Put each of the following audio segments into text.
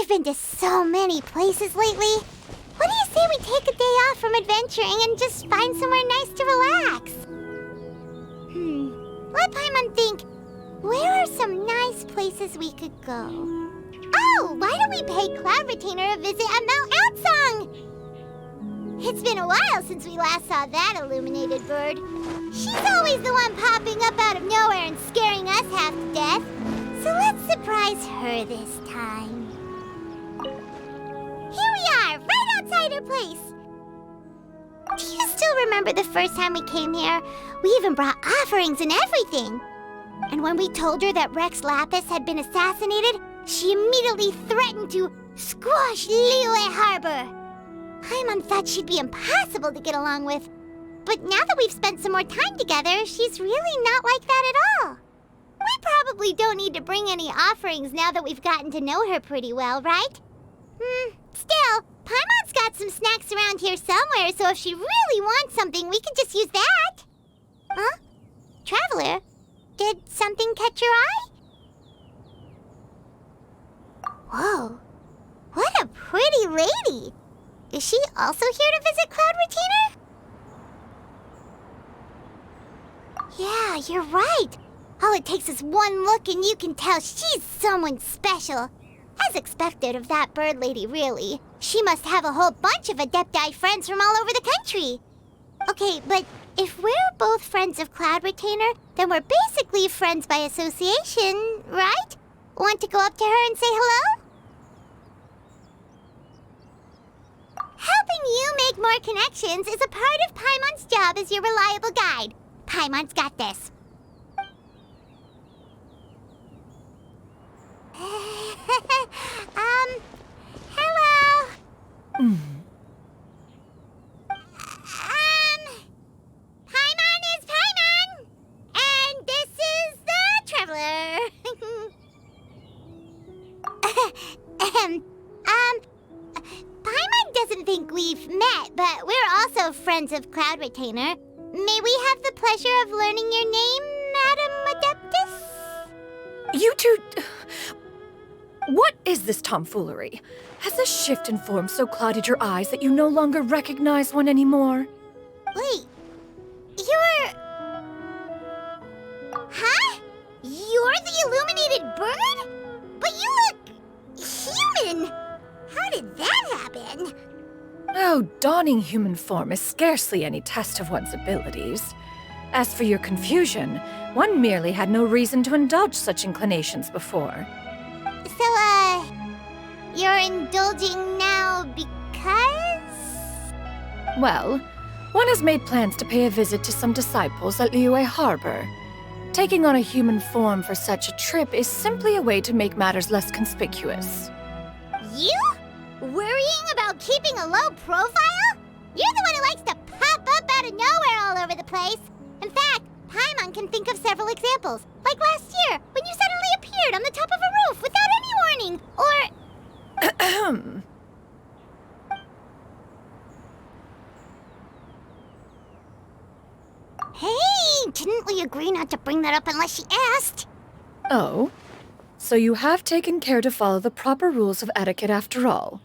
We've been to so many places lately. What do you say we take a day off from adventuring and just find somewhere nice to relax? Let Paimon think. Where are some nice places we could go? Oh, why don't we pay Cloud Retainer a visit at Mount Outsong? It's been a while since we last saw that illuminated bird. She's always the one popping up out of nowhere and scaring us half to death. So let's surprise her this time. Here we are, right outside her place. Do you still remember the first time we came here? We even brought offerings and everything. And when we told her that Rex Lapis had been assassinated, she immediately threatened to squash Liyue Harbor. Paimon thought she'd be impossible to get along with. But now that we've spent some more time together, she's really not like that at all. We probably don't need to bring any offerings now that we've gotten to know her pretty well, right? Still, Paimon's got some snacks around here somewhere, so if she really wants something, we could just use that. Huh? Traveler, did something catch your eye? Whoa, what a pretty lady! Is she also here to visit Cloud Retainer? Yeah, you're right. All it takes is one look and you can tell she's someone special. As expected of that bird lady, really. She must have a whole bunch of Adepti friends from all over the country. Okay, but if we're both friends of Cloud Retainer, then we're basically friends by association, right? Want to go up to her and say hello? Helping you make more connections is a part of Paimon's job as your reliable guide. Paimon's got this. Hello? Paimon is Paimon! And this is the Traveler. Paimon doesn't think we've met, but we're also friends of Cloud Retainer. May we have the pleasure of learning your name, Madam Adeptus? You two... What is this tomfoolery? Has this shift in form so clouded your eyes that you no longer recognize one anymore? Wait, you're... Huh? You're the illuminated bird? But you look... human! How did that happen? Oh, donning human form is scarcely any test of one's abilities. As for your confusion, one merely had no reason to indulge such inclinations before. So, you're indulging now because? Well, one has made plans to pay a visit to some disciples at Liyue Harbor. Taking on a human form for such a trip is simply a way to make matters less conspicuous. You? Worrying about keeping a low profile? You're the one who likes to pop up out of nowhere all over the place. In fact, Paimon can think of several examples. Like last year, when you suddenly appeared on the top of a roof without any warning, or... Hey, didn't we agree not to bring that up unless she asked? Oh? So you have taken care to follow the proper rules of etiquette after all.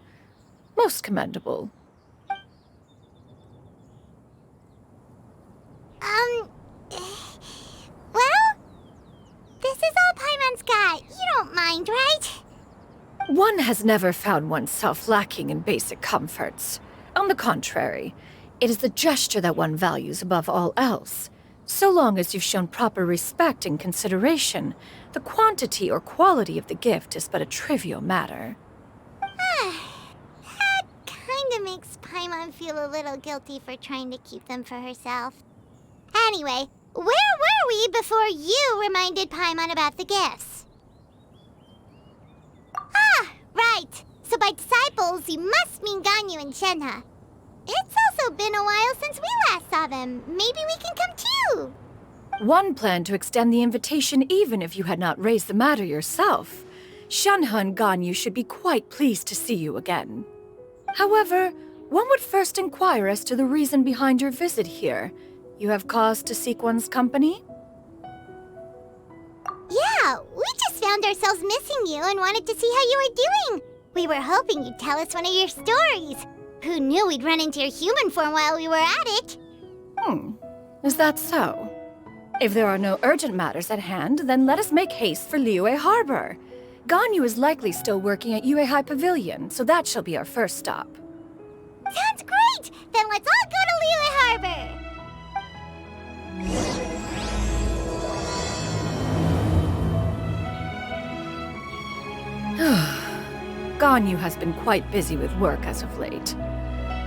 Most commendable. Well, this is all Paimon's got. You don't mind, right? One has never found oneself lacking in basic comforts. On the contrary, it is the gesture that one values above all else. So long as you've shown proper respect and consideration, the quantity or quality of the gift is but a trivial matter. That kinda makes Paimon feel a little guilty for trying to keep them for herself. Anyway, where were we before you reminded Paimon about the gifts? Ah, right. So by disciples, you must mean Ganyu and Shenhe. It's also been a while since we last saw them. Maybe we can come too. One planned to extend the invitation even if you had not raised the matter yourself. Shenhe and Ganyu should be quite pleased to see you again. However, one would first inquire as to the reason behind your visit here. You have cause to seek one's company? Yeah, we just found ourselves missing you and wanted to see how you were doing. We were hoping you'd tell us one of your stories. Who knew we'd run into your human form while we were at it? Is that so? If there are no urgent matters at hand, then let us make haste for Liyue Harbor. Ganyu is likely still working at Yuehai Pavilion, so that shall be our first stop. Sounds great! Then let's all go to Liyue Harbor! Ganyu has been quite busy with work as of late.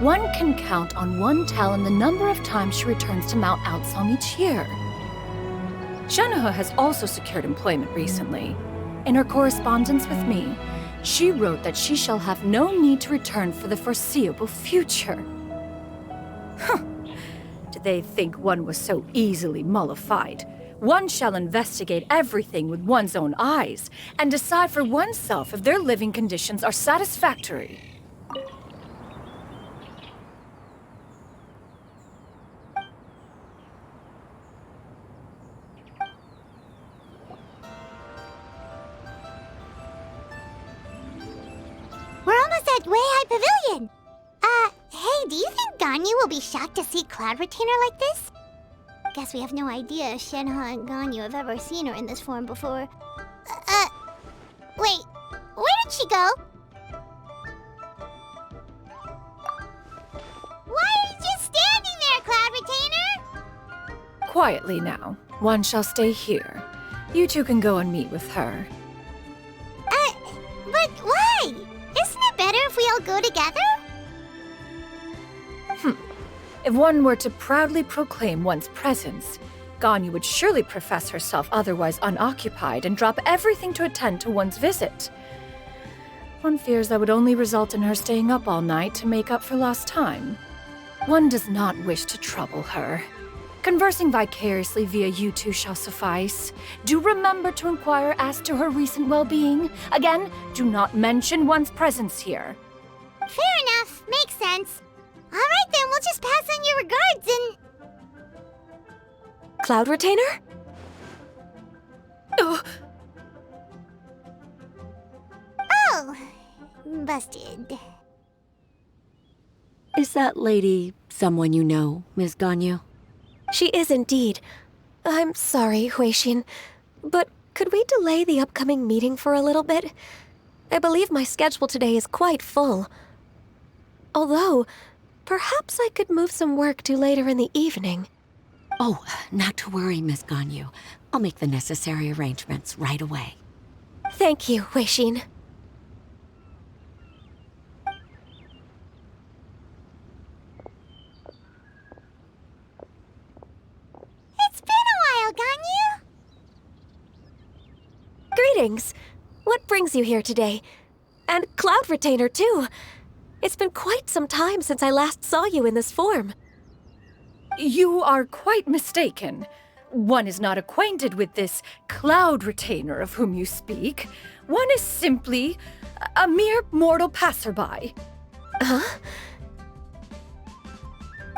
One can count on one talon the number of times she returns to Mount Outsong each year. Shenhe has also secured employment recently. In her correspondence with me, she wrote that she shall have no need to return for the foreseeable future. Did they think one was so easily mollified? One shall investigate everything with one's own eyes and decide for oneself if their living conditions are satisfactory. We're almost at Yuehai Pavilion! Hey, do you think Ganyu will be shocked to see Cloud Retainer like this? Guess we have no idea if Shenhe and Ganyu have ever seen her in this form before. Wait, where did she go? Why are you just standing there, Cloud Retainer? Quietly now. One shall stay here. You two can go and meet with her. But why? Isn't it better if we all go together? If one were to proudly proclaim one's presence, Ganyu would surely profess herself otherwise unoccupied and drop everything to attend to one's visit. One fears that would only result in her staying up all night to make up for lost time. One does not wish to trouble her. Conversing vicariously via you two shall suffice. Do remember to inquire as to her recent well-being. Again, do not mention one's presence here. Fair enough. Makes sense. All right, then, we'll just pass on your regards and... Cloud Retainer? Oh, busted. Is that lady someone you know, Miss Ganyu? She is indeed. I'm sorry, Huixin, but could we delay the upcoming meeting for a little bit? I believe my schedule today is quite full. Although, perhaps I could move some work to later in the evening. Oh, not to worry, Miss Ganyu. I'll make the necessary arrangements right away. Thank you, Huixin. It's been a while, Ganyu. Greetings. What brings you here today? And Cloud Retainer, too. It's been quite some time since I last saw you in this form. You are quite mistaken. One is not acquainted with this Cloud Retainer of whom you speak. One is simply a mere mortal passerby. Huh?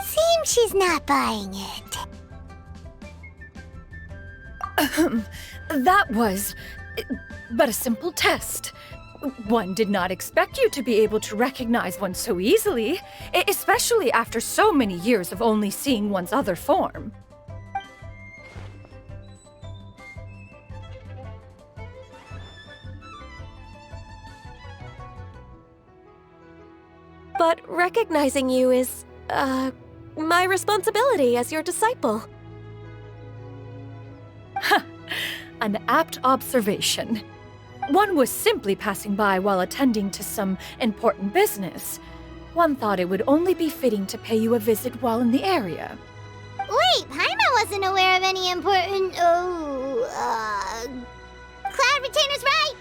Seems she's not buying it. That was but a simple test. One did not expect you to be able to recognize one so easily, especially after so many years of only seeing one's other form. But recognizing you is, my responsibility as your disciple. An apt observation. One was simply passing by while attending to some important business. One thought it would only be fitting to pay you a visit while in the area. Wait, Paimon wasn't aware of any important... Cloud Retainer's right!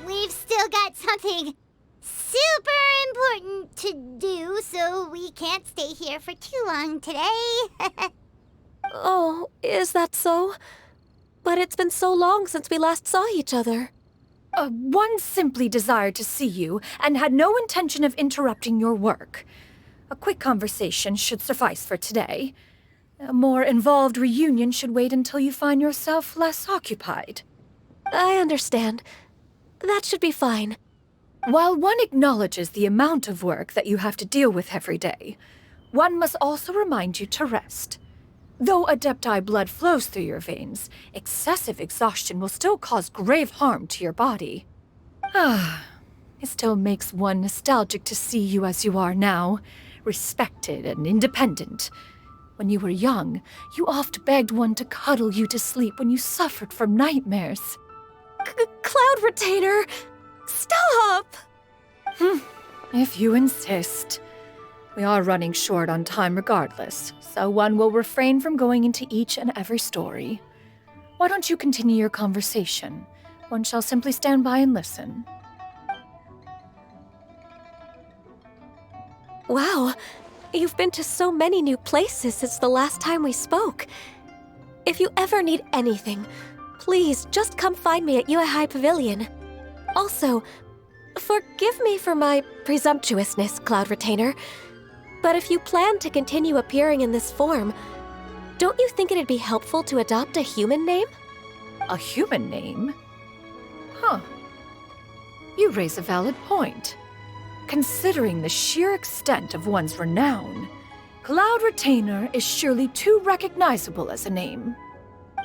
We've still got something super important to do, so we can't stay here for too long today. Oh, is that so? But it's been so long since we last saw each other. One simply desired to see you and had no intention of interrupting your work. A quick conversation should suffice for today. A more involved reunion should wait until you find yourself less occupied. I understand. That should be fine. While one acknowledges the amount of work that you have to deal with every day, one must also remind you to rest. Though Adepti blood flows through your veins, excessive exhaustion will still cause grave harm to your body. It still makes one nostalgic to see you as you are now, respected and independent. When you were young, you oft begged one to cuddle you to sleep when you suffered from nightmares. Cloud Retainer! Stop! If you insist. We are running short on time regardless, so one will refrain from going into each and every story. Why don't you continue your conversation? One shall simply stand by and listen. Wow, you've been to so many new places since the last time we spoke. If you ever need anything, please just come find me at Yuehai Pavilion. Also, forgive me for my presumptuousness, Cloud Retainer, but if you plan to continue appearing in this form, don't you think it'd be helpful to adopt a human name? A human name? Huh. You raise a valid point. Considering the sheer extent of one's renown, Cloud Retainer is surely too recognizable as a name.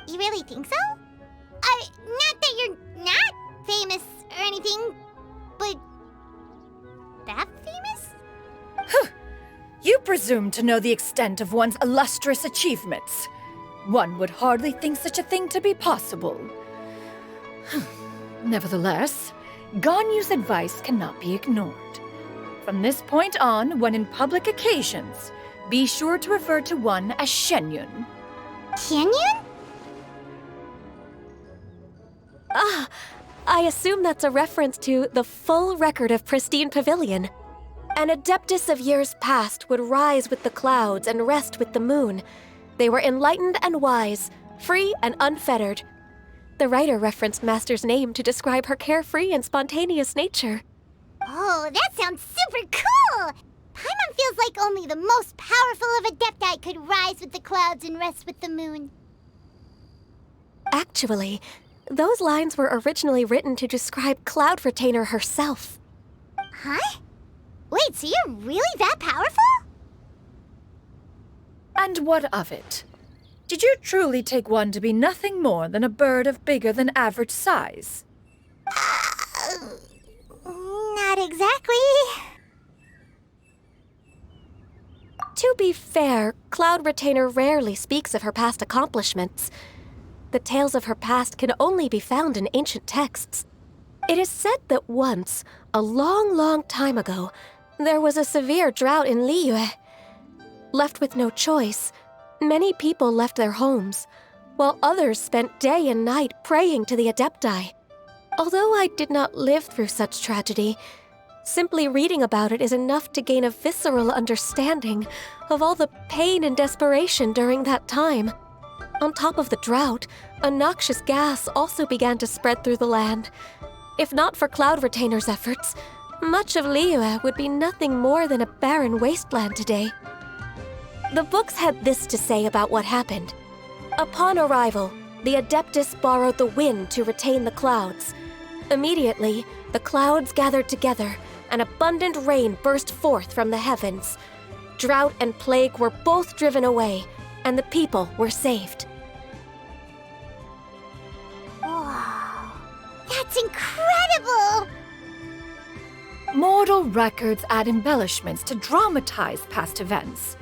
You really think so? Not that you're not famous or anything, but that famous? You presume to know the extent of one's illustrious achievements. One would hardly think such a thing to be possible. Nevertheless, Ganyu's advice cannot be ignored. From this point on, when in public occasions, be sure to refer to one as Xianyun. Xianyun? I assume that's a reference to the full record of Pristine Pavilion. An Adeptus of years past would rise with the clouds and rest with the moon. They were enlightened and wise, free and unfettered. The writer referenced Master's name to describe her carefree and spontaneous nature. Oh, that sounds super cool! Paimon feels like only the most powerful of Adepti could rise with the clouds and rest with the moon. Actually, those lines were originally written to describe Cloud Retainer herself. Huh? Wait, so you're really that powerful? And what of it? Did you truly take one to be nothing more than a bird of bigger than average size? Not exactly. To be fair, Cloud Retainer rarely speaks of her past accomplishments. The tales of her past can only be found in ancient texts. It is said that once, a long, long time ago, there was a severe drought in Liyue. Left with no choice, many people left their homes, while others spent day and night praying to the Adepti. Although I did not live through such tragedy, simply reading about it is enough to gain a visceral understanding of all the pain and desperation during that time. On top of the drought, a noxious gas also began to spread through the land. If not for Cloud Retainer's efforts, much of Liyue would be nothing more than a barren wasteland today. The books had this to say about what happened. Upon arrival, the Adeptus borrowed the wind to retain the clouds. Immediately, the clouds gathered together, and abundant rain burst forth from the heavens. Drought and plague were both driven away, and the people were saved. Wow, that's incredible! Mortal records add embellishments to dramatize past events.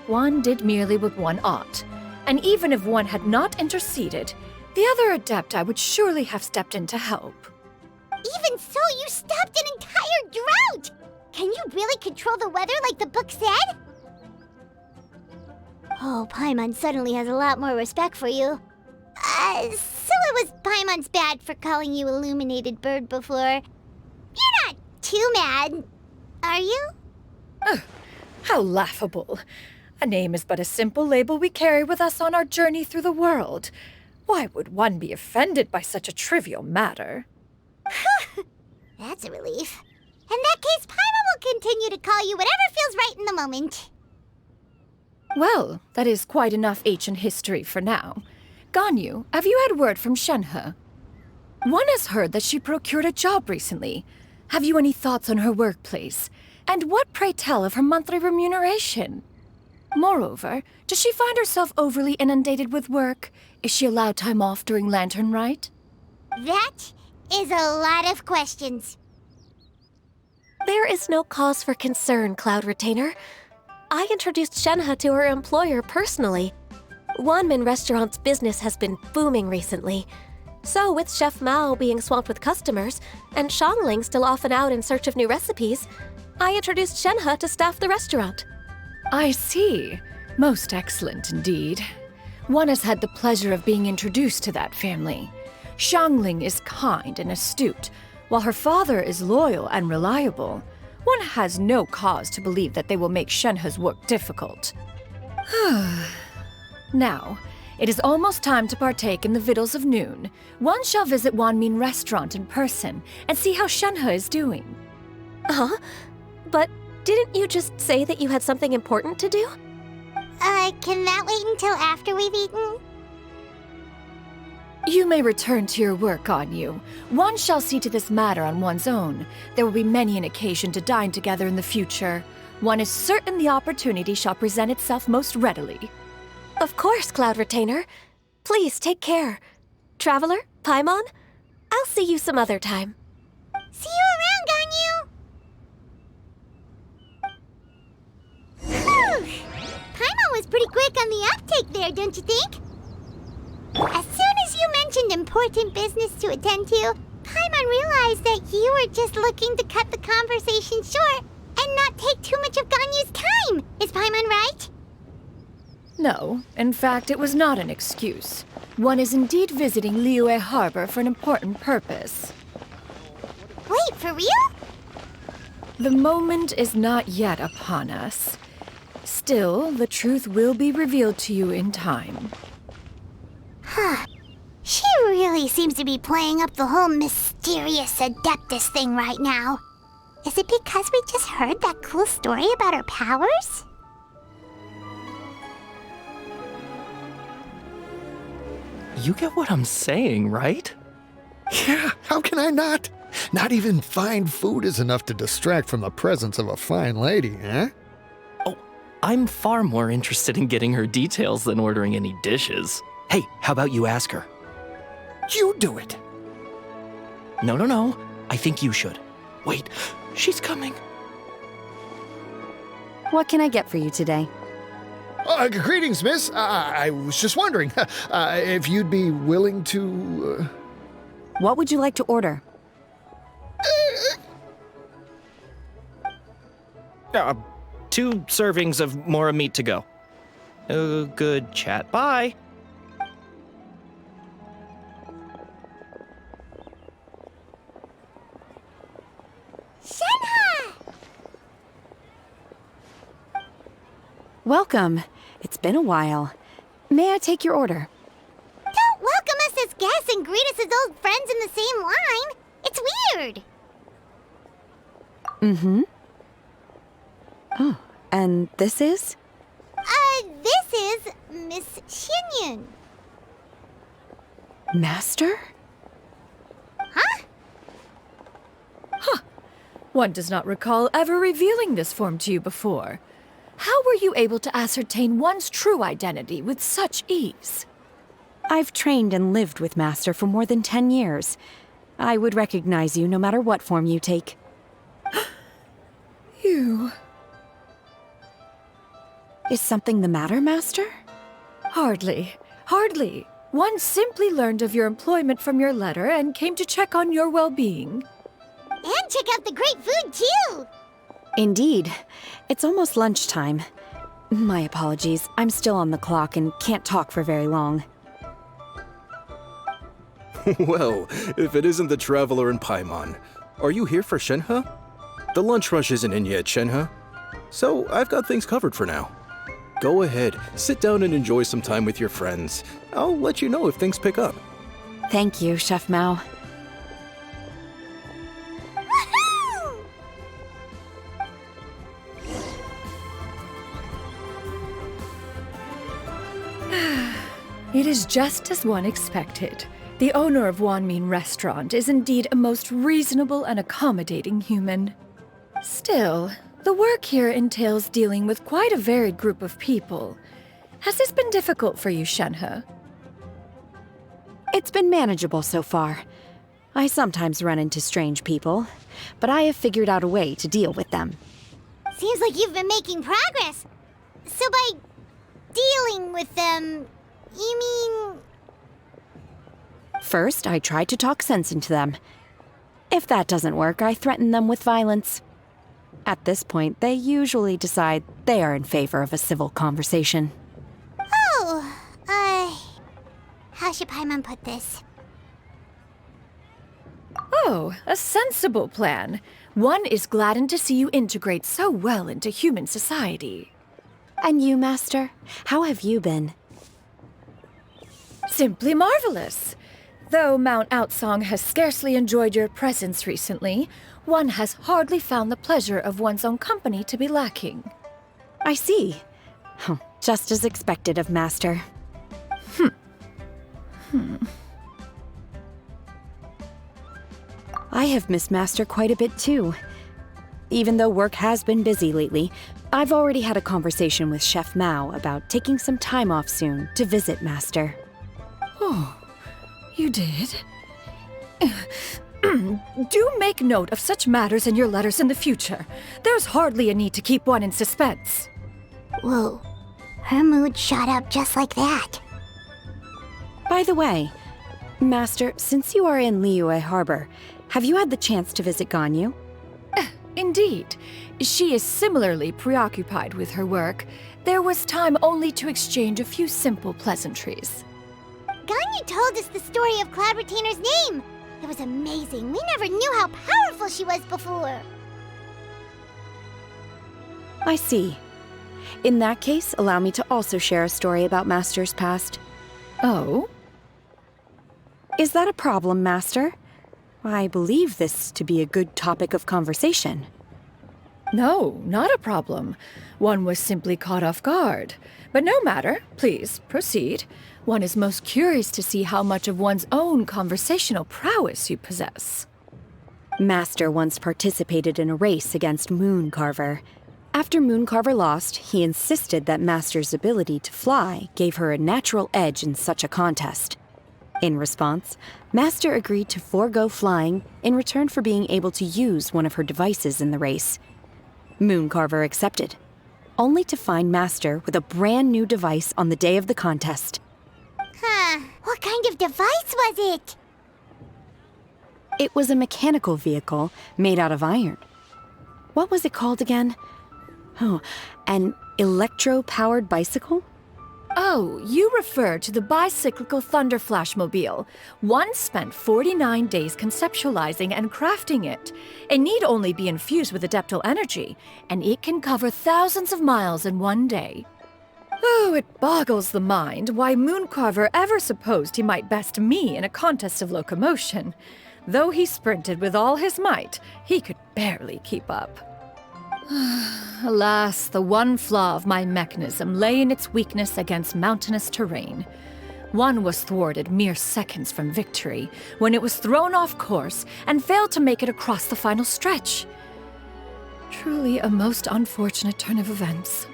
One did merely what one ought, and even if one had not interceded, the other Adepti would surely have stepped in to help. Even so, you stopped an entire drought! Can you really control the weather like the book said? Oh, Paimon suddenly has a lot more respect for you. So it was Paimon's bad for calling you Illuminated Bird before. You're not too mad, are you? How laughable. A name is but a simple label we carry with us on our journey through the world. Why would one be offended by such a trivial matter? That's a relief. In that case, Paimon will continue to call you whatever feels right in the moment. Well, that is quite enough ancient history for now. Ganyu, have you had word from Shenhe? One has heard that she procured a job recently. Have you any thoughts on her workplace? And what, pray tell, of her monthly remuneration? Moreover, does she find herself overly inundated with work? Is she allowed time off during Lantern Rite? That is a lot of questions. There is no cause for concern, Cloud Retainer. I introduced Shenhe to her employer personally. Wanmin Restaurant's business has been booming recently. So, with Chef Mao being swamped with customers, and Xiangling still off and out in search of new recipes, I introduced Shenhe to staff the restaurant. I see. Most excellent indeed. One has had the pleasure of being introduced to that family. Xiangling is kind and astute, while her father is loyal and reliable. One has no cause to believe that they will make Shenhe's work difficult. Now, it is almost time to partake in the victuals of noon. One shall visit Wanmin Restaurant in person and see how Shenhe is doing. Huh? But didn't you just say that you had something important to do? Can that wait until after we've eaten? You may return to your work, Xianyun. One shall see to this matter on one's own. There will be many an occasion to dine together in the future. One is certain the opportunity shall present itself most readily. Of course, Cloud Retainer. Please take care. Traveler, Paimon, I'll see you some other time. See you around, Ganyu! Paimon was pretty quick on the uptake there, don't you think? As soon as you mentioned important business to attend to, Paimon realized that you were just looking to cut the conversation short and not take too much of Ganyu's time. Is Paimon right? No, in fact, it was not an excuse. One is indeed visiting Liyue Harbor for an important purpose. Wait, for real? The moment is not yet upon us. Still, the truth will be revealed to you in time. Huh. She really seems to be playing up the whole mysterious Adeptus thing right now. Is it because we just heard that cool story about her powers? You get what I'm saying, right? Yeah, how can I not? Not even fine food is enough to distract from the presence of a fine lady, eh? Oh, I'm far more interested in getting her details than ordering any dishes. Hey, how about you ask her? You do it. No. I think you should. Wait, she's coming. What can I get for you today? Greetings, miss. I was just wondering if you'd be willing to... What would you like to order? 2 servings of Mora meat to go. Good chat. Bye. Shenhe! Welcome. It's been a while. May I take your order? Don't welcome us as guests and greet us as old friends in the same line. It's weird. Mm-hmm. Oh, and this is? This is Miss Xianyun. Master? Huh? One does not recall ever revealing this form to you before. How were you able to ascertain one's true identity with such ease? I've trained and lived with Master for more than 10 years. I would recognize you no matter what form you take. You... Is something the matter, Master? Hardly. One simply learned of your employment from your letter and came to check on your well-being. And check out the great food, too! Indeed. It's almost lunchtime. My apologies. I'm still on the clock and can't talk for very long. Well, if it isn't the Traveler and Paimon, are you here for Shenhe? The lunch rush isn't in yet, Shenhe. So I've got things covered for now. Go ahead, sit down and enjoy some time with your friends. I'll let you know if things pick up. Thank you, Chef Mao. Woohoo! It is just as one expected. The owner of Wanmin Restaurant is indeed a most reasonable and accommodating human. Still, the work here entails dealing with quite a varied group of people. Has this been difficult for you, Shenhe? It's been manageable so far. I sometimes run into strange people, but I have figured out a way to deal with them. Seems like you've been making progress. So by dealing with them, you mean... First, I try to talk sense into them. If that doesn't work, I threaten them with violence. At this point, they usually decide they are in favor of a civil conversation. Oh, how should Paimon put this? Oh, a sensible plan. One is gladdened to see you integrate so well into human society. And you, Master? How have you been? Simply marvelous. Though Mount Outsong has scarcely enjoyed your presence recently, one has hardly found the pleasure of one's own company to be lacking. I see. Just as expected of Master. I have missed Master quite a bit too. Even though work has been busy lately, I've already had a conversation with Chef Mao about taking some time off soon to visit Master. Oh, you did? Do make note of such matters in your letters in the future. There's hardly a need to keep one in suspense. Whoa, her mood shot up just like that. By the way, Master, since you are in Liyue Harbor, have you had the chance to visit Ganyu? Indeed. She is similarly preoccupied with her work. There was time only to exchange a few simple pleasantries. Ganyu told us the story of Cloud Retainer's name. It was amazing. We never knew how powerful she was before. I see. In that case, allow me to also share a story about Master's past. Oh? Is that a problem, Master? I believe this to be a good topic of conversation. No, not a problem. One was simply caught off guard. But no matter. Please, proceed. One is most curious to see how much of one's own conversational prowess you possess. Master once participated in a race against Mooncarver. After Mooncarver lost, he insisted that Master's ability to fly gave her a natural edge in such a contest. In response, Master agreed to forego flying in return for being able to use one of her devices in the race. Mooncarver accepted, only to find Master with a brand new device on the day of the contest. Huh, what kind of device was it? It was a mechanical vehicle made out of iron. What was it called again? Oh, an electro-powered bicycle? Oh, you refer to the bicyclical Thunder Flashmobile. One spent 49 days conceptualizing and crafting it. It need only be infused with adeptal energy, and it can cover thousands of miles in one day. Oh, it boggles the mind why Mooncarver ever supposed he might best me in a contest of locomotion. Though he sprinted with all his might, he could barely keep up. Alas, the one flaw of my mechanism lay in its weakness against mountainous terrain. One was thwarted mere seconds from victory, when it was thrown off course and failed to make it across the final stretch. Truly a most unfortunate turn of events.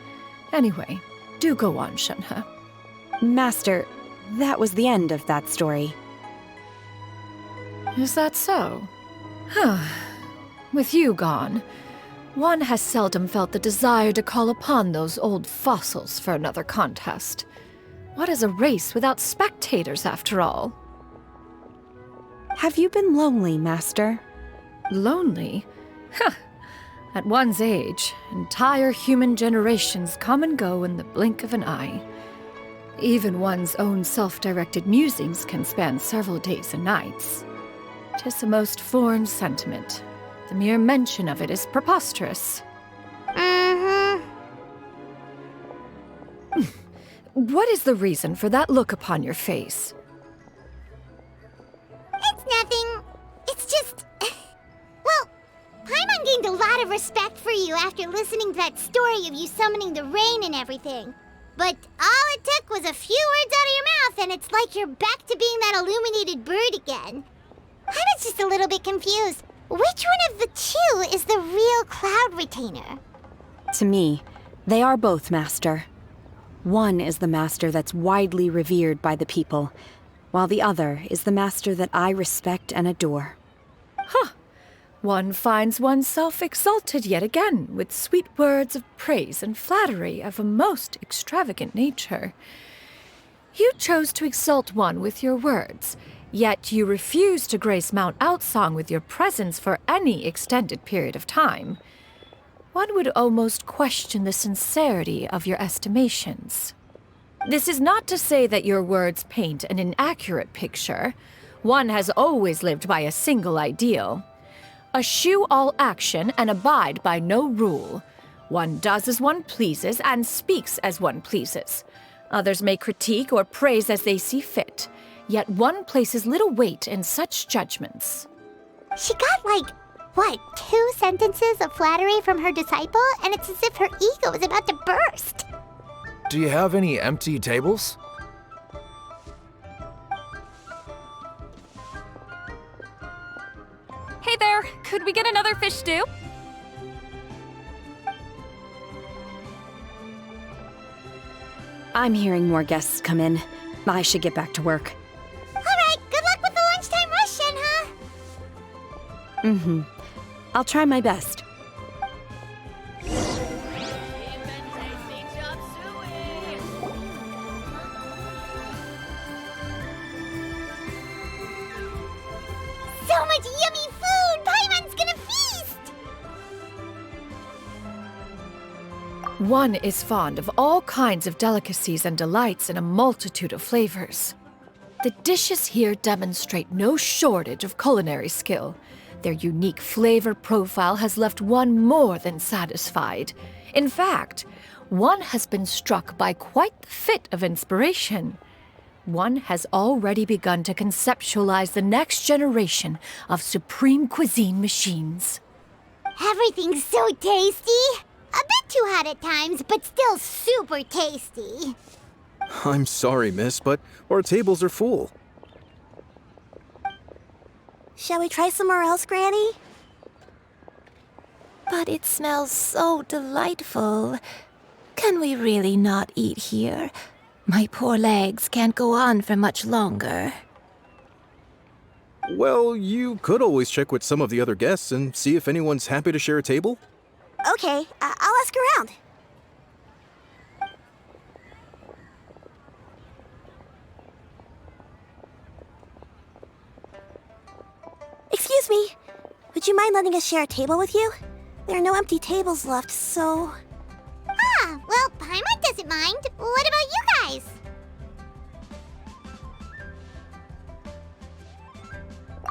Anyway, do go on, Shenhe. Master, that was the end of that story. Is that so? With you gone, one has seldom felt the desire to call upon those old fossils for another contest. What is a race without spectators, after all? Have you been lonely, Master? Lonely? At one's age, entire human generations come and go in the blink of an eye. Even one's own self-directed musings can span several days and nights. 'Tis a most foreign sentiment. The mere mention of it is preposterous. What is the reason for that look upon your face? It's nothing. It's just... Well, Paimon gained a lot of respect for you after listening to that story of you summoning the rain and everything. But all it took was a few words out of your mouth, and it's like you're back to being that illuminated bird again. I was just a little bit confused. Which one of the two is the real cloud retainer? To me, they are both, Master. One is the master that's widely revered by the people, while the other is the master that I respect and adore. Huh. One finds oneself exalted yet again with sweet words of praise and flattery of a most extravagant nature. You chose to exalt one with your words, yet you refuse to grace Mount Outsong with your presence for any extended period of time. One would almost question the sincerity of your estimations. This is not to say that your words paint an inaccurate picture. One has always lived by a single ideal. Eschew all action and abide by no rule. One does as one pleases and speaks as one pleases. Others may critique or praise as they see fit, yet one places little weight in such judgments. She got, 2 sentences of flattery from her disciple, and it's as if her ego is about to burst. Do you have any empty tables? Hey there, could we get another fish stew? I'm hearing more guests come in. I should get back to work. All right, good luck with the lunchtime rush, Shenhe. Mm-hmm. I'll try my best. So much yummy food! Paimon's gonna feast! One is fond of all kinds of delicacies and delights in a multitude of flavors. The dishes here demonstrate no shortage of culinary skill. Their unique flavor profile has left one more than satisfied. In fact, one has been struck by quite the fit of inspiration. One has already begun to conceptualize the next generation of supreme cuisine machines. Everything's so tasty! A bit too hot at times, but still super tasty. I'm sorry, miss, but our tables are full. Shall we try somewhere else, Granny? But it smells so delightful. Can we really not eat here? My poor legs can't go on for much longer. Well, you could always check with some of the other guests and see if anyone's happy to share a table. Okay, I'll ask around. Excuse me. Would you mind letting us share a table with you? There are no empty tables left, so... Ah, well, Paimon doesn't mind. What about you guys?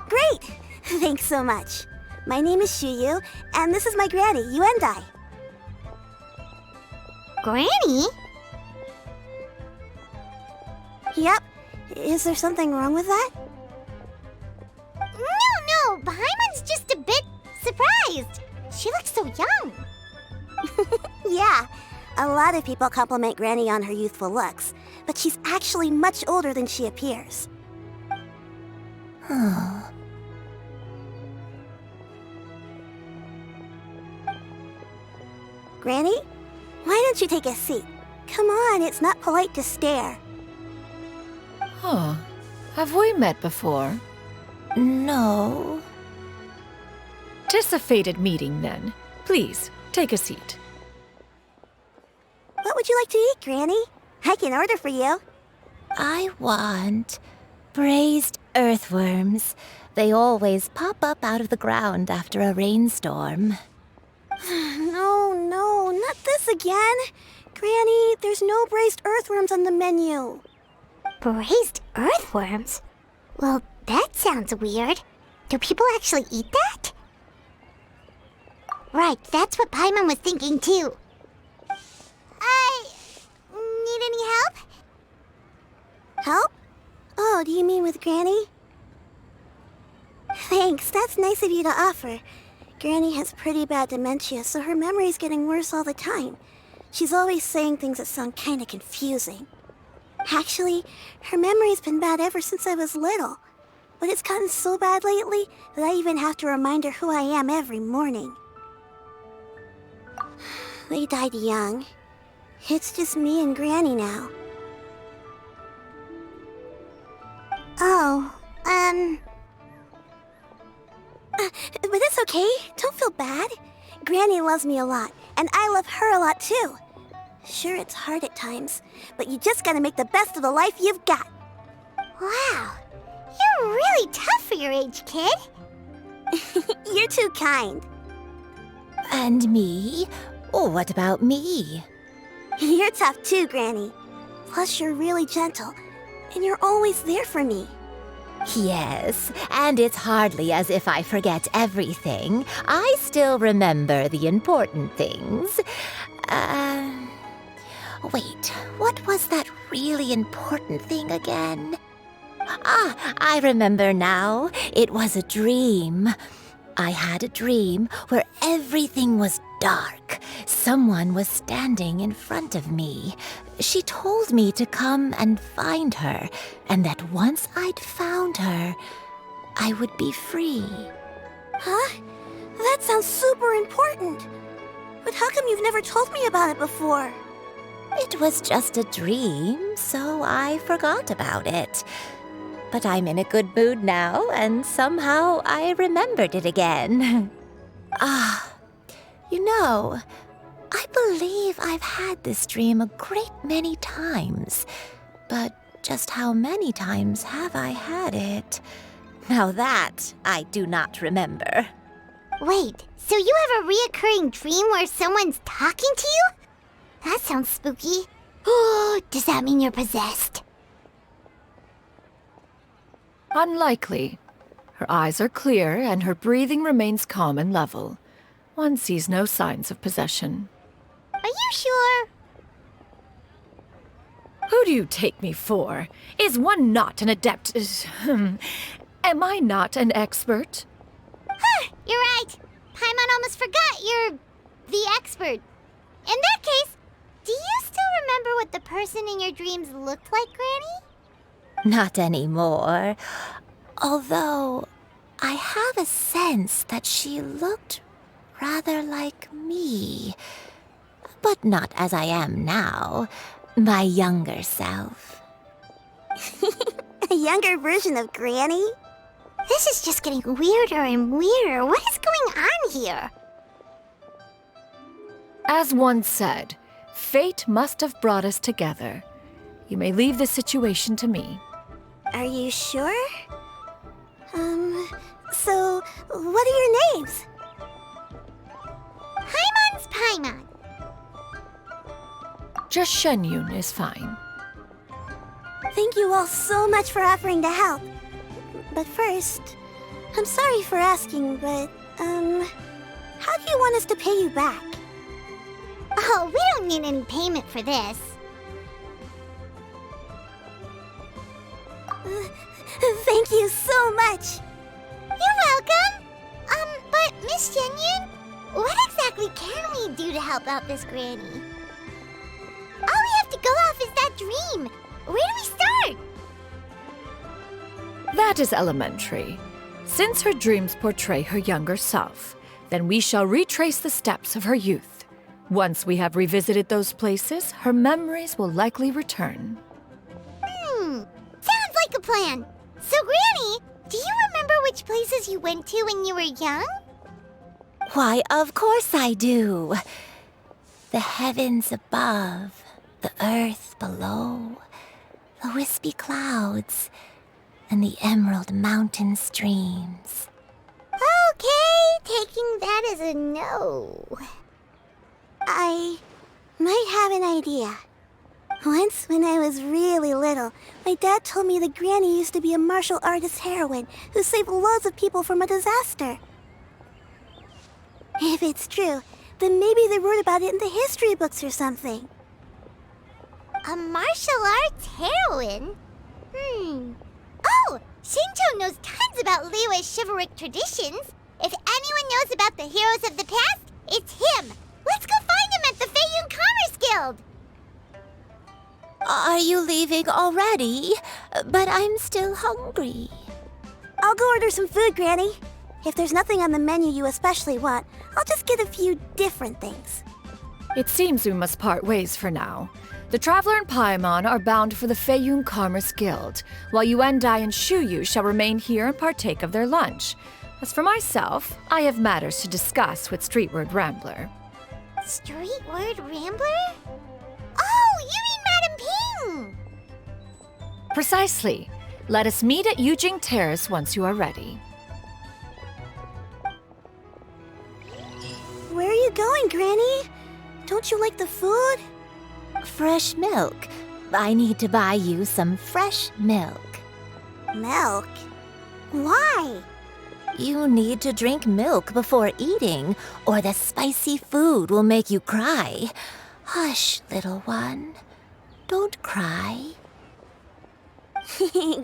Great! Thanks so much. My name is Xianyun, and this is my granny, Yuendai. Granny? Yep. Is there something wrong with that? No, Paimon's just a bit surprised. She looks so young. Yeah, a lot of people compliment Granny on her youthful looks, but she's actually much older than she appears. Granny? Why don't you take a seat? Come on, it's not polite to stare. Huh. Have we met before? No. 'Tis a fated meeting, then. Please, take a seat. What would you like to eat, Granny? I can order for you. I want braised earthworms. They always pop up out of the ground after a rainstorm. No, not this again. Granny, there's no braised earthworms on the menu. Braised earthworms? Well, that sounds weird. Do people actually eat that? Right, that's what Paimon was thinking too. Need any help? Help? Oh, do you mean with Granny? Thanks, that's nice of you to offer. Granny has pretty bad dementia, so her memory's getting worse all the time. She's always saying things that sound kinda confusing. Actually, her memory's been bad ever since I was little. But it's gotten so bad lately that I even have to remind her who I am every morning. They died young. It's just me and Granny now. Oh, but it's okay. Don't feel bad. Granny loves me a lot, and I love her a lot too. Sure, it's hard at times, but you just gotta make the best of the life you've got. Wow, you're really tough for your age, kid. You're too kind. And me? Oh, what about me? You're tough too, Granny. Plus, you're really gentle, and you're always there for me. Yes, and it's hardly as if I forget everything. I still remember the important things. Wait, what was that really important thing again? Ah, I remember now. It was a dream. I had a dream where everything was dark. Someone was standing in front of me. She told me to come and find her, and that once I'd found her, I would be free. Huh? That sounds super important. But how come you've never told me about it before? It was just a dream, so I forgot about it. But I'm in a good mood now, and somehow I remembered it again. You know, I believe I've had this dream a great many times. But just how many times have I had it? Now that I do not remember. Wait, so you have a reoccurring dream where someone's talking to you? That sounds spooky. Oh, does that mean you're possessed? Unlikely. Her eyes are clear and her breathing remains calm and level. One sees no signs of possession. Are you sure? Who do you take me for? Is one not an adept? Am I not an expert? Huh, you're right. Paimon almost forgot you're the expert. In that case, do you still remember what the person in your dreams looked like, Granny? Not anymore. Although, I have a sense that she looked rather like me. But not as I am now. My younger self. A younger version of Granny? This is just getting weirder and weirder. What is going on here? As one said, fate must have brought us together. You may leave the situation to me. Are you sure? So, what are your names? Paimon's Paimon. Just Xianyun is fine. Thank you all so much for offering to help. But first, I'm sorry for asking, but, how do you want us to pay you back? Oh, we don't need any payment for this. Thank you so much. You're welcome. But Miss Xianyun, what exactly can we do to help out this Granny? All we have to go off is that dream. Where do we start? That is elementary. Since her dreams portray her younger self, then we shall retrace the steps of her youth. Once we have revisited those places, her memories will likely return. Sounds like a plan. So, Granny, do you remember which places you went to when you were young? Why, of course I do. The heavens above, the earth below, the wispy clouds, and the emerald mountain streams. Okay, taking that as a no. I might have an idea. Once, when I was really little, my dad told me that Granny used to be a martial artist heroine who saved loads of people from a disaster. If it's true, then maybe they wrote about it in the history books or something. A martial arts heroine? Oh, Shinto knows tons about Liyue's chivalric traditions. If anyone knows about the heroes of the past, it's him. Let's go find him at the Feiyun Commerce Guild. Are you leaving already? But I'm still hungry. I'll go order some food, Granny. If there's nothing on the menu you especially want, I'll just get a few different things. It seems we must part ways for now. The Traveler and Paimon are bound for the Feiyun Commerce Guild, while Yuendai and Shuyu shall remain here and partake of their lunch. As for myself, I have matters to discuss with Streetward Rambler. Streetward Rambler? Oh, you mean Madam Ping! Precisely. Let us meet at Yujing Terrace once you are ready. Where are you going, Granny? Don't you like the food? Fresh milk. I need to buy you some fresh milk. Milk? Why? You need to drink milk before eating, or the spicy food will make you cry. Hush, little one. Don't cry.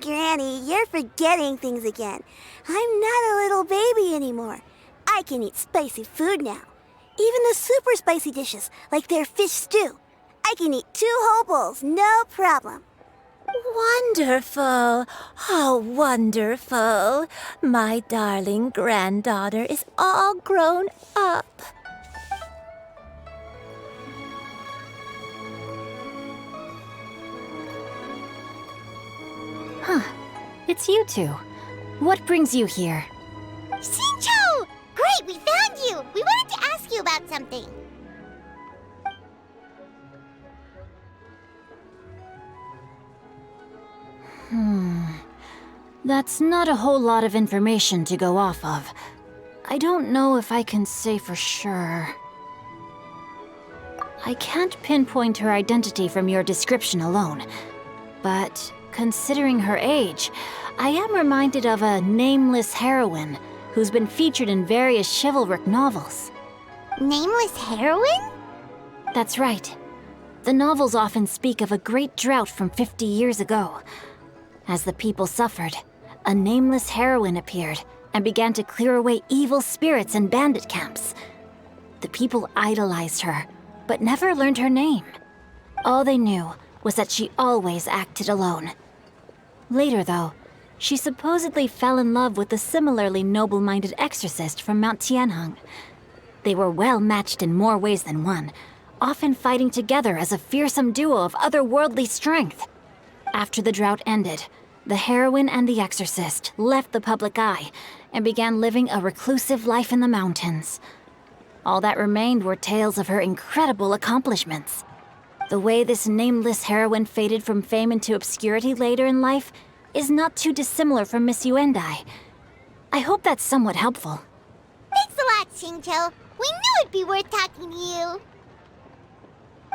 Granny, you're forgetting things again. I'm not a little baby anymore. I can eat spicy food now. Even the super spicy dishes, like their fish stew. I can eat 2 whole bowls, no problem. Wonderful. Oh, wonderful. My darling granddaughter is all grown up. Huh. It's you two. What brings you here? Xinqiu! Great, we found you! We wanted to ask you about something. That's not a whole lot of information to go off of. I don't know if I can say for sure. I can't pinpoint her identity from your description alone, but considering her age, I am reminded of a nameless heroine who's been featured in various chivalric novels. Nameless heroine? That's right. The novels often speak of a great drought from 50 years ago. As the people suffered, a nameless heroine appeared and began to clear away evil spirits and bandit camps. The people idolized her, but never learned her name. All they knew was that she always acted alone. Later, though, she supposedly fell in love with a similarly noble-minded exorcist from Mount Tianheng. They were well matched in more ways than one, often fighting together as a fearsome duo of otherworldly strength. After the drought ended, the heroine and the exorcist left the public eye and began living a reclusive life in the mountains. All that remained were tales of her incredible accomplishments. The way this nameless heroine faded from fame into obscurity later in life is not too dissimilar from Miss Yuendai. I hope that's somewhat helpful. Thanks a lot, Xinqiu. We knew it'd be worth talking to you.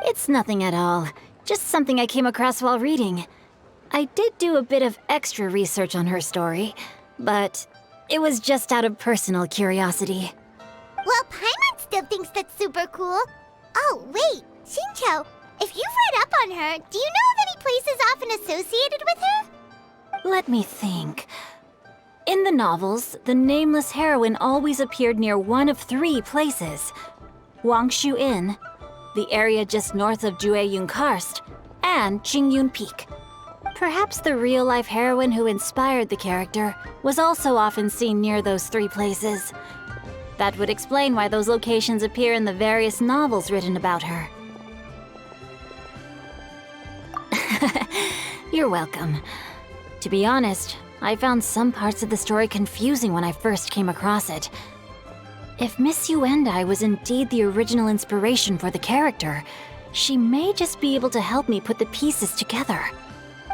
It's nothing at all. Just something I came across while reading. I did do a bit of extra research on her story, but it was just out of personal curiosity. Well, Paimon still thinks that's super cool. Oh, wait, Xinqiu, if you've read up on her, do you know of any places often associated with her? Let me think. In the novels, the nameless heroine always appeared near one of 3 places. Wangshu Inn, the area just north of Jueyun Karst, and Qingyun Peak. Perhaps the real-life heroine who inspired the character was also often seen near those 3 places. That would explain why those locations appear in the various novels written about her. You're welcome. To be honest, I found some parts of the story confusing when I first came across it. If Miss Yuendai was indeed the original inspiration for the character, she may just be able to help me put the pieces together.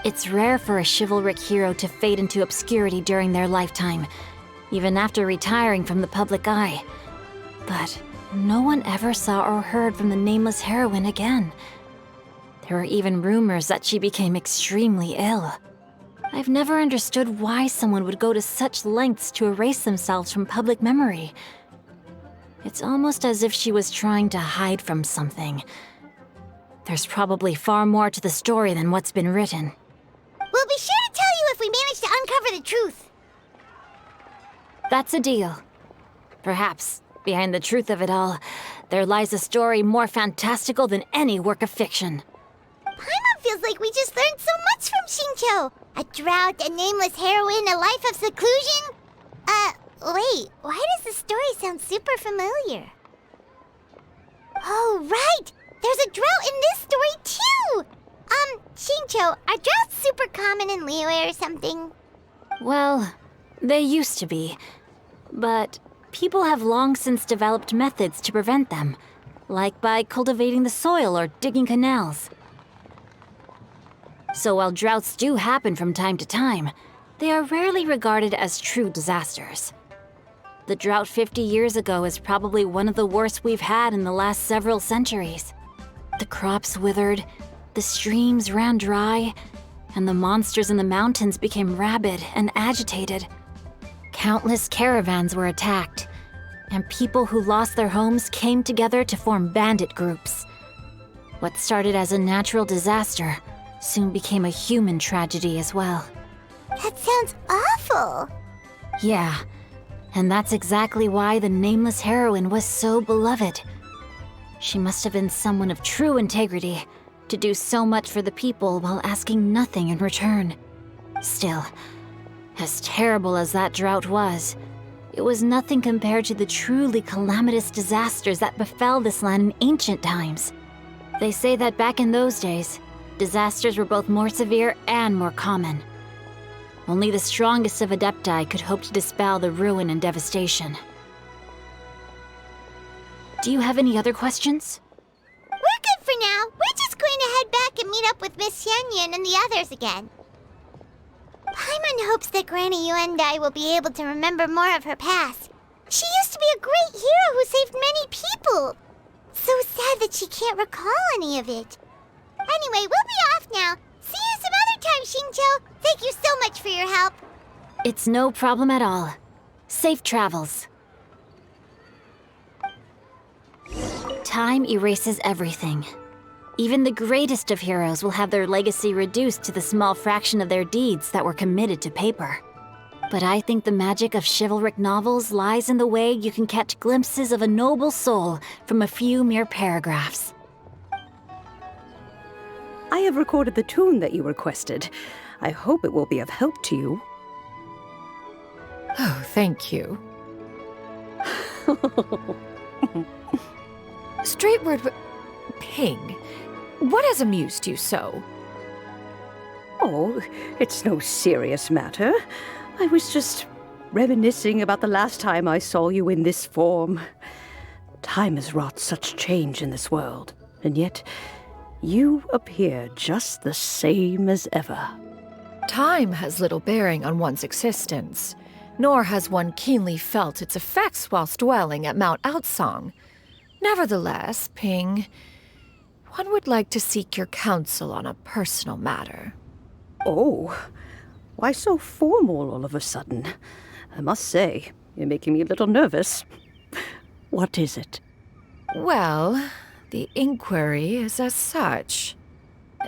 It's rare for a chivalric hero to fade into obscurity during their lifetime, even after retiring from the public eye. But no one ever saw or heard from the nameless heroine again. There were even rumors that she became extremely ill. I've never understood why someone would go to such lengths to erase themselves from public memory. It's almost as if she was trying to hide from something. There's probably far more to the story than what's been written. We'll be sure to tell you if we manage to uncover the truth. That's a deal. Perhaps Behind the truth of it all, there lies a story more fantastical than any work of fiction. Paimon feels like we just learned so much from Xingqiu. A drought, a nameless heroine, a life of seclusion. Wait, why does the story sound super familiar? Oh, right! There's a drought in this story, too! Xingqiu, are droughts super common in Liyue or something? Well, they used to be. But people have long since developed methods to prevent them, like by cultivating the soil or digging canals. So while droughts do happen from time to time, they are rarely regarded as true disasters. The drought 50 years ago is probably one of the worst we've had in the last several centuries. The crops withered, the streams ran dry, and the monsters in the mountains became rabid and agitated. Countless caravans were attacked, and people who lost their homes came together to form bandit groups. What started as a natural disaster soon became a human tragedy as well. That sounds awful. Yeah, and that's exactly why the nameless heroine was so beloved. She must have been someone of true integrity, to do so much for the people while asking nothing in return. Still, as terrible as that drought was, it was nothing compared to the truly calamitous disasters that befell this land in ancient times. They say that back in those days, disasters were both more severe and more common. Only the strongest of Adepti could hope to dispel the ruin and devastation. Do you have any other questions? We're good for now. We're just going to head back and meet up with Miss Xianyun and the others again. Paimon hopes that Granny Yuendai will be able to remember more of her past. She used to be a great hero who saved many people. So sad that she can't recall any of it. Anyway, we'll be off now. See you some other time, Xingqiu. Thank you so much for your help. It's no problem at all. Safe travels. Time erases everything. Even the greatest of heroes will have their legacy reduced to the small fraction of their deeds that were committed to paper. But I think the magic of chivalric novels lies in the way you can catch glimpses of a noble soul from a few mere paragraphs. I have recorded the tune that you requested. I hope it will be of help to you. Oh, thank you. Straightward, Ping, what has amused you so? Oh, it's no serious matter. I was just reminiscing about the last time I saw you in this form. Time has wrought such change in this world, and yet you appear just the same as ever. Time has little bearing on one's existence, nor has one keenly felt its effects whilst dwelling at Mount Outsong. Nevertheless, Ping, one would like to seek your counsel on a personal matter. Oh, why so formal all of a sudden? I must say, you're making me a little nervous. What is it? Well, the inquiry is as such.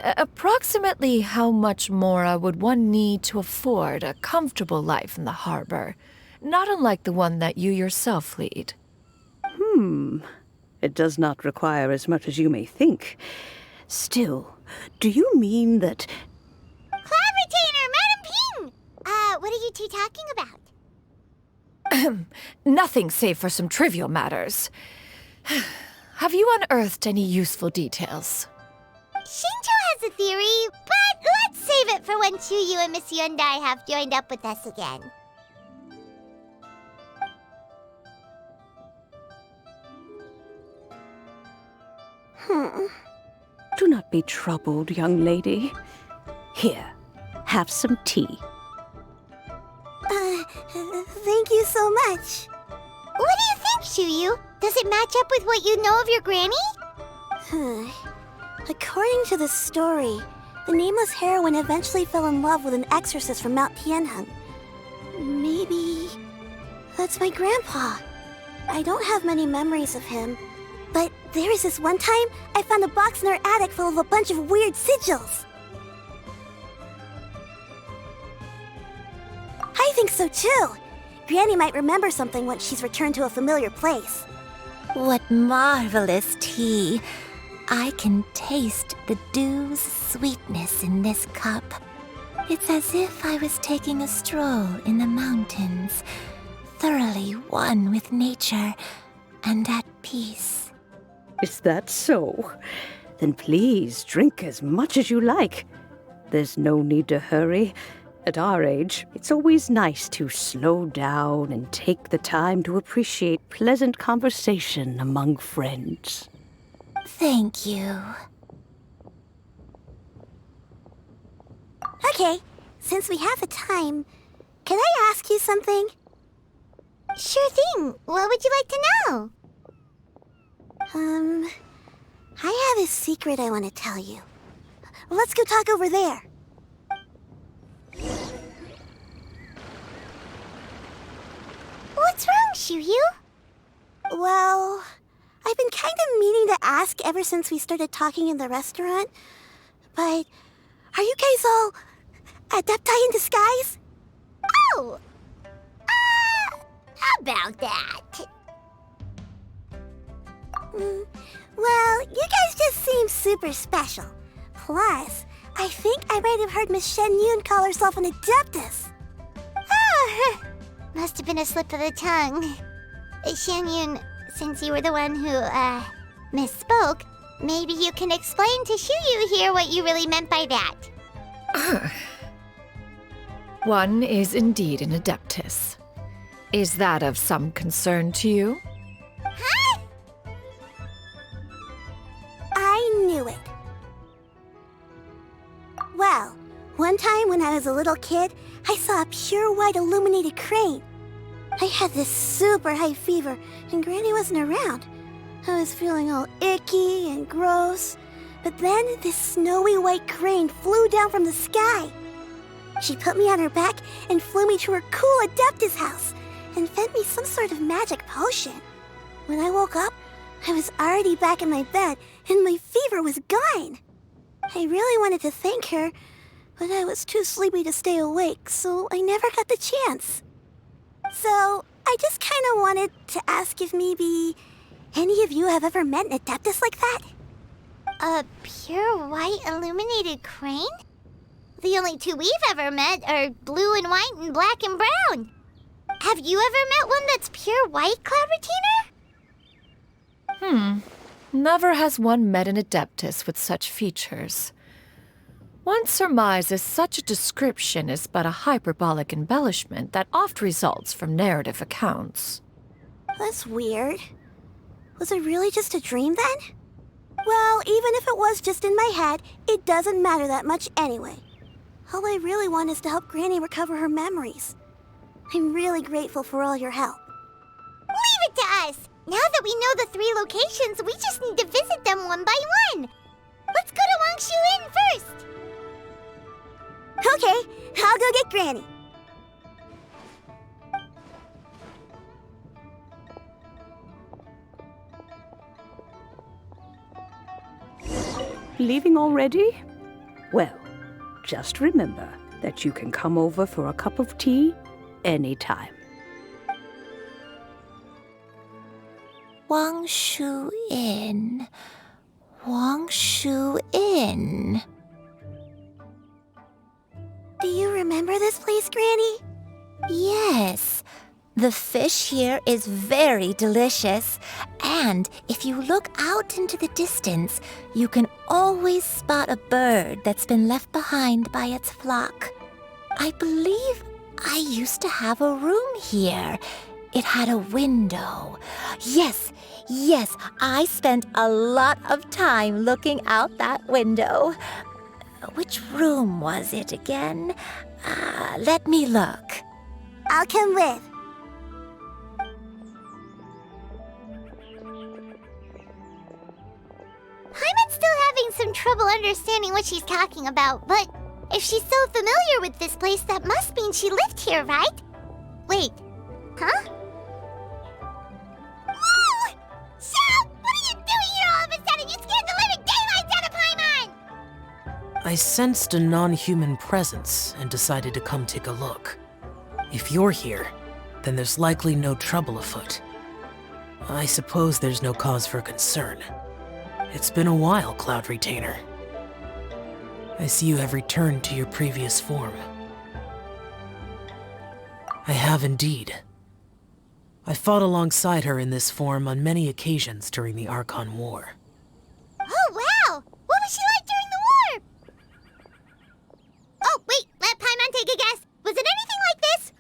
Approximately how much more would one need to afford a comfortable life in the harbor, not unlike the one that you yourself lead? It does not require as much as you may think. Still, do you mean that... Cloud Retainer, Madam Ping! What are you two talking about? Nothing save for some trivial matters. Have you unearthed any useful details? Xingqiu has a theory, but let's save it for when Chuyu and Miss Yuendai have joined up with us again. Do not be troubled, young lady. Here, have some tea. Thank you so much. What do you think, Chuyu? Does it match up with what you know of your granny? According to the story, the nameless heroine eventually fell in love with an exorcist from Mount Tianheng. Maybe that's my grandpa. I don't have many memories of him, but there was this one time I found a box in our attic full of a bunch of weird sigils. I think so too. Granny might remember something once she's returned to a familiar place. What marvelous tea. I can taste the dew's sweetness in this cup. It's as if I was taking a stroll in the mountains, thoroughly one with nature and at peace. Is that so? Then please drink as much as you like. There's no need to hurry. At our age, it's always nice to slow down and take the time to appreciate pleasant conversation among friends. Thank you. Okay, since we have the time, can I ask you something? Sure thing. What would you like to know? I have a secret I want to tell you. Let's go talk over there. What's wrong, Xianyun? Well, I've been kind of meaning to ask ever since we started talking in the restaurant, but are you guys all adepti in disguise? Oh! How about that? Well, you guys just seem super special. Plus, I think I might have heard Miss Xianyun call herself an adeptus. Oh, must have been a slip of the tongue. Xianyun, since you were the one who, misspoke, maybe you can explain to Xianyun here what you really meant by that. One is indeed an adeptus. Is that of some concern to you? Huh? I knew it. Well, one time when I was a little kid, I saw a pure white illuminated crane. I had this super high fever, and Granny wasn't around. I was feeling all icky and gross. But then this snowy white crane flew down from the sky. She put me on her back and flew me to her cool Adeptus house and fed me some sort of magic potion. When I woke up, I was already back in my bed and my fever was gone. I really wanted to thank her, but I was too sleepy to stay awake, so I never got the chance. So, I just kind of wanted to ask if maybe any of you have ever met an Adeptus like that? A pure white illuminated crane? The only two we've ever met are blue and white and black and brown. Have you ever met one that's pure white, Cloud Retainer? Never has one met an adeptus with such features. One surmises such a description is but a hyperbolic embellishment that oft results from narrative accounts. That's weird. Was it really just a dream then? Well, even if it was just in my head, it doesn't matter that much anyway. All I really want is to help Granny recover her memories. I'm really grateful for all your help. Leave it to us! Now that we know the 3 locations, we just need to visit them one by one. Let's go to Wangshu Inn first. Okay, I'll go get Granny. Leaving already? Well, just remember that you can come over for a cup of tea anytime. Wangshu Inn. Wangshu Inn. Do you remember this place, Granny? Yes. The fish here is very delicious. And if you look out into the distance, you can always spot a bird that's been left behind by its flock. I believe I used to have a room here. It had a window. Yes, I spent a lot of time looking out that window. Which room was it again? Let me look. I'll come with. Paimon's still having some trouble understanding what she's talking about, but if she's so familiar with this place, that must mean she lived here, right? Wait, huh? Whoa! Shao! What are you doing here all of a sudden? You scared the living daylights out of Paimon! I sensed a non-human presence and decided to come take a look. If you're here, then there's likely no trouble afoot. I suppose there's no cause for concern. It's been a while, Cloud Retainer. I see you have returned to your previous form. I have indeed. I fought alongside her in this form on many occasions during the Archon War. Oh, wow! What was she like during the war? Oh, wait, let Paimon take a guess. Was it anything like this?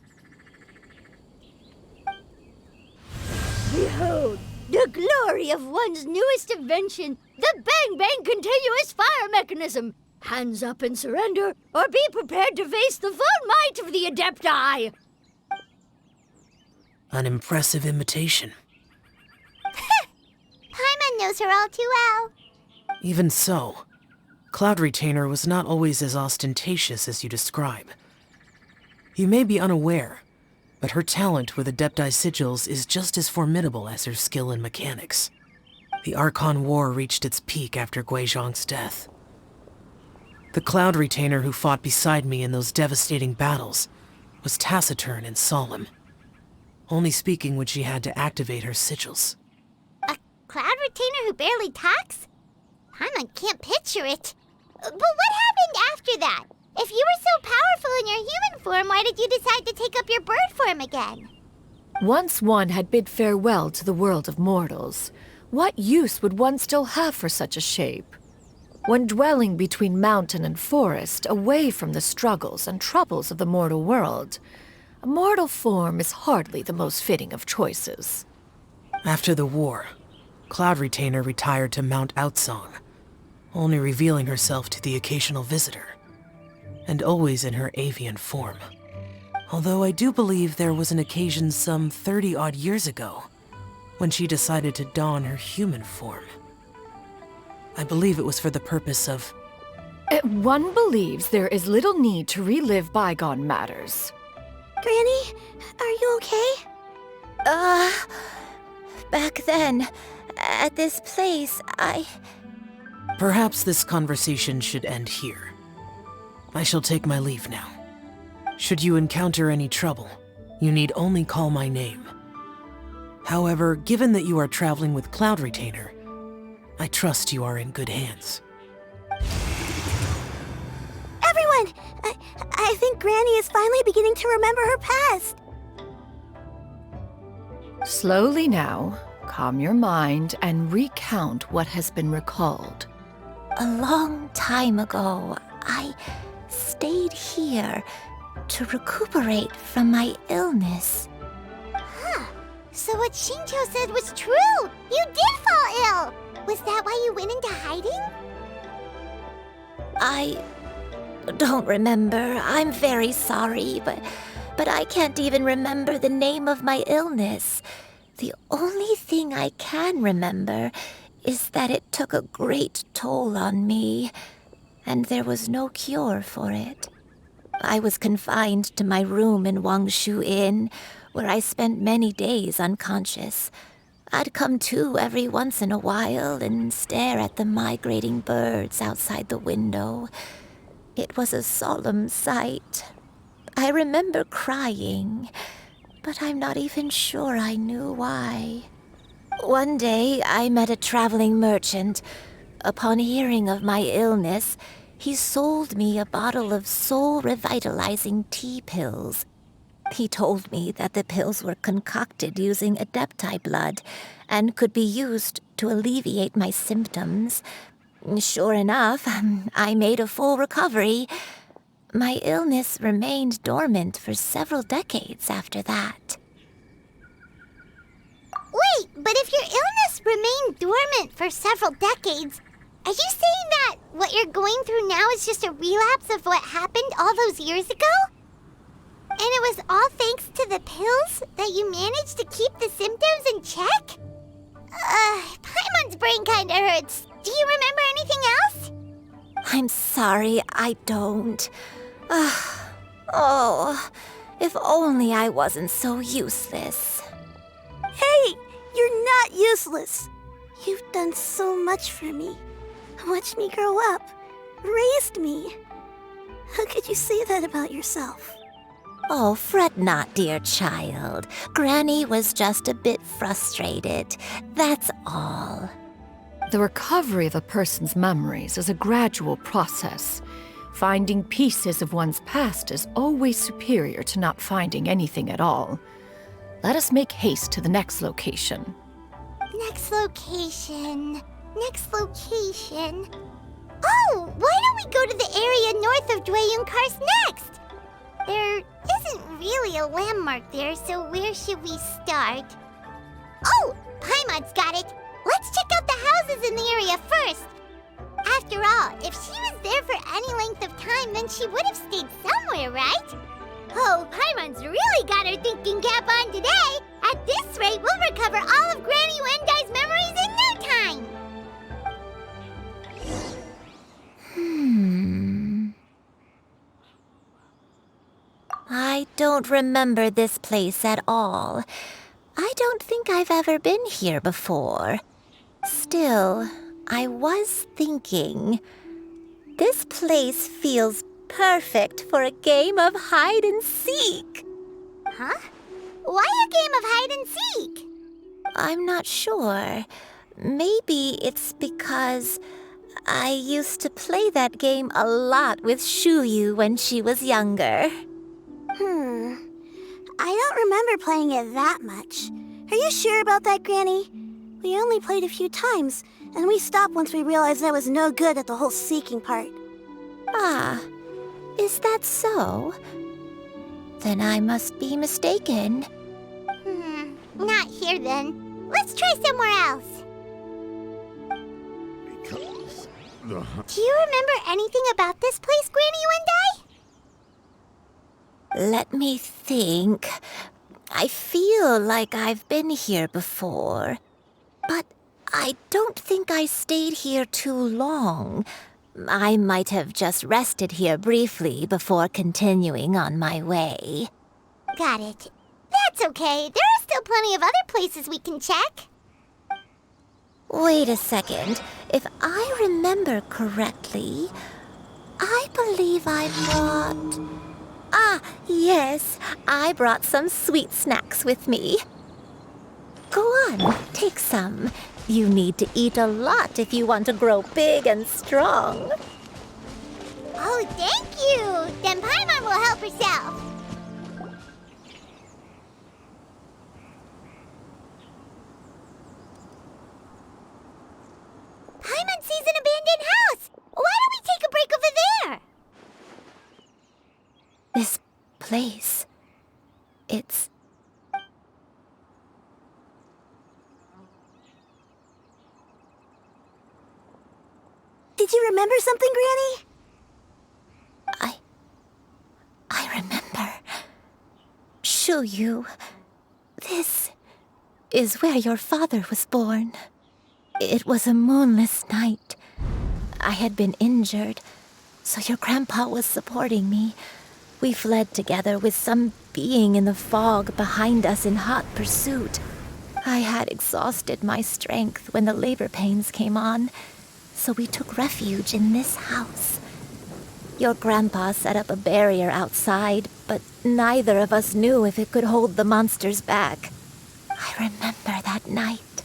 Behold, the glory of one's newest invention, the Bang Bang continuous fire mechanism. Hands up and surrender, or be prepared to face the full might of the Adepti. An impressive imitation. Paimon knows her all too well. Even so, Cloud Retainer was not always as ostentatious as you describe. You may be unaware, but her talent with Adepti sigils is just as formidable as her skill in mechanics. The Archon War reached its peak after Guizhong's death. The Cloud Retainer who fought beside me in those devastating battles was taciturn and solemn, only speaking when she had to activate her sigils. A Cloud Retainer who barely talks? Paimon can't picture it. But what happened after that? If you were so powerful in your human form, why did you decide to take up your bird form again? Once one had bid farewell to the world of mortals, what use would one still have for such a shape? When dwelling between mountain and forest, away from the struggles and troubles of the mortal world, a mortal form is hardly the most fitting of choices. After the war, Cloud Retainer retired to Mount Outsong, only revealing herself to the occasional visitor, and always in her avian form. Although I do believe there was an occasion some 30-odd years ago when she decided to don her human form. I believe it was for the purpose of... One believes there is little need to relive bygone matters. Granny, are you okay? Back then, at this place, Perhaps this conversation should end here. I shall take my leave now. Should you encounter any trouble, you need only call my name. However, given that you are traveling with Cloud Retainer, I trust you are in good hands. Everyone! I think Granny is finally beginning to remember her past. Slowly now, calm your mind and recount what has been recalled. A long time ago, I stayed here to recuperate from my illness. Huh. So what Xingqiu said was true! You did fall ill! Was that why you went into hiding? I don't remember. I'm very sorry, but I can't even remember the name of my illness. The only thing I can remember is that it took a great toll on me, and there was no cure for it. I was confined to my room in Wangshu Inn, where I spent many days unconscious. I'd come to every once in a while and stare at the migrating birds outside the window. It was a solemn sight. I remember crying, but I'm not even sure I knew why. One day, I met a traveling merchant. Upon hearing of my illness, he sold me a bottle of soul-revitalizing tea pills. He told me that the pills were concocted using Adepti blood and could be used to alleviate my symptoms. Sure enough, I made a full recovery. My illness remained dormant for several decades after that. Wait, but if your illness remained dormant for several decades, are you saying that what you're going through now is just a relapse of what happened all those years ago? And it was all thanks to the pills that you managed to keep the symptoms in check? Paimon's brain kinda hurts. Do you remember anything else? I'm sorry, I don't. Oh, if only I wasn't so useless. Hey, you're not useless. You've done so much for me. Watched me grow up. Raised me. How could you say that about yourself? Oh, fret not, dear child. Granny was just a bit frustrated. That's all. The recovery of a person's memories is a gradual process. Finding pieces of one's past is always superior to not finding anything at all. Let us make haste to the next location. Next location. Next location. Oh, why don't we go to the area north of Dwayunkars next? There isn't really a landmark there, so where should we start? Oh, Paimon's got it. Let's check out the houses in the area first. After all, if she was there for any length of time, then she would have stayed somewhere, right? Oh, Paimon's really got her thinking cap on today. At this rate, we'll recover all of Granny Wendai's memories in no time. I don't remember this place at all. I don't think I've ever been here before. Still, I was thinking, this place feels perfect for a game of hide and seek. Huh? Why a game of hide and seek? I'm not sure. Maybe it's because I used to play that game a lot with Shuyu when she was younger. I don't remember playing it that much. Are you sure about that, Granny? We only played a few times, and we stopped once we realized I was no good at the whole seeking part. Ah, is that so? Then I must be mistaken. Not here then. Let's try somewhere else. Do you remember anything about this place, Granny Wendai? Let me think. I feel like I've been here before, but I don't think I stayed here too long. I might have just rested here briefly before continuing on my way. Got it. That's okay. There are still plenty of other places we can check. Wait a second. If I remember correctly, I believe I brought... Ah, yes. I brought some sweet snacks with me. Go on, take some. You need to eat a lot if you want to grow big and strong. Oh, thank you! Then Paimon will help herself. Paimon sees an abandoned house! Why don't we take a break over there? This place... it's... Did you remember something, Granny? I remember. Shuyu, this is where your father was born. It was a moonless night. I had been injured, so your grandpa was supporting me. We fled together with some being in the fog behind us in hot pursuit. I had exhausted my strength when the labor pains came on, so we took refuge in this house. Your grandpa set up a barrier outside, but neither of us knew if it could hold the monsters back. I remember that night.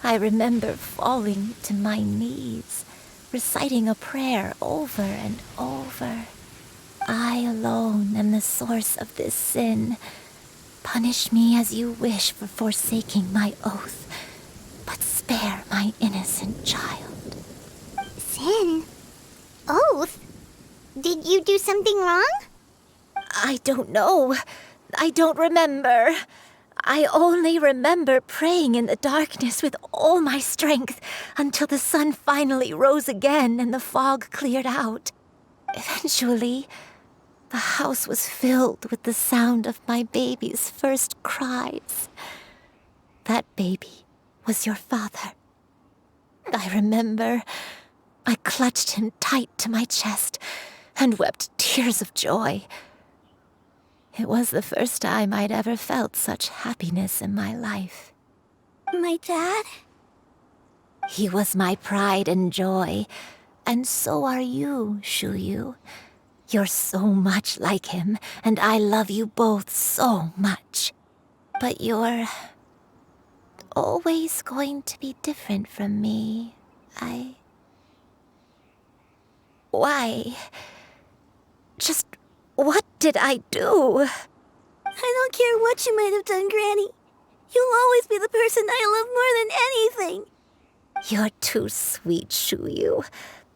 I remember falling to my knees, reciting a prayer over and over. I alone am the source of this sin. Punish me as you wish for forsaking my oath, but spare my innocent child. Sin? Oath? Did you do something wrong? I don't know. I don't remember. I only remember praying in the darkness with all my strength until the sun finally rose again and the fog cleared out. Eventually, the house was filled with the sound of my baby's first cries. That baby was your father. I remember I clutched him tight to my chest and wept tears of joy. It was the first time I'd ever felt such happiness in my life. My dad? He was my pride and joy, and so are you, Shuyu. You're so much like him, and I love you both so much. But you're always going to be different from me. Why? Just what did I do? I don't care what you might have done, Granny. You'll always be the person I love more than anything. You're too sweet, Xianyun.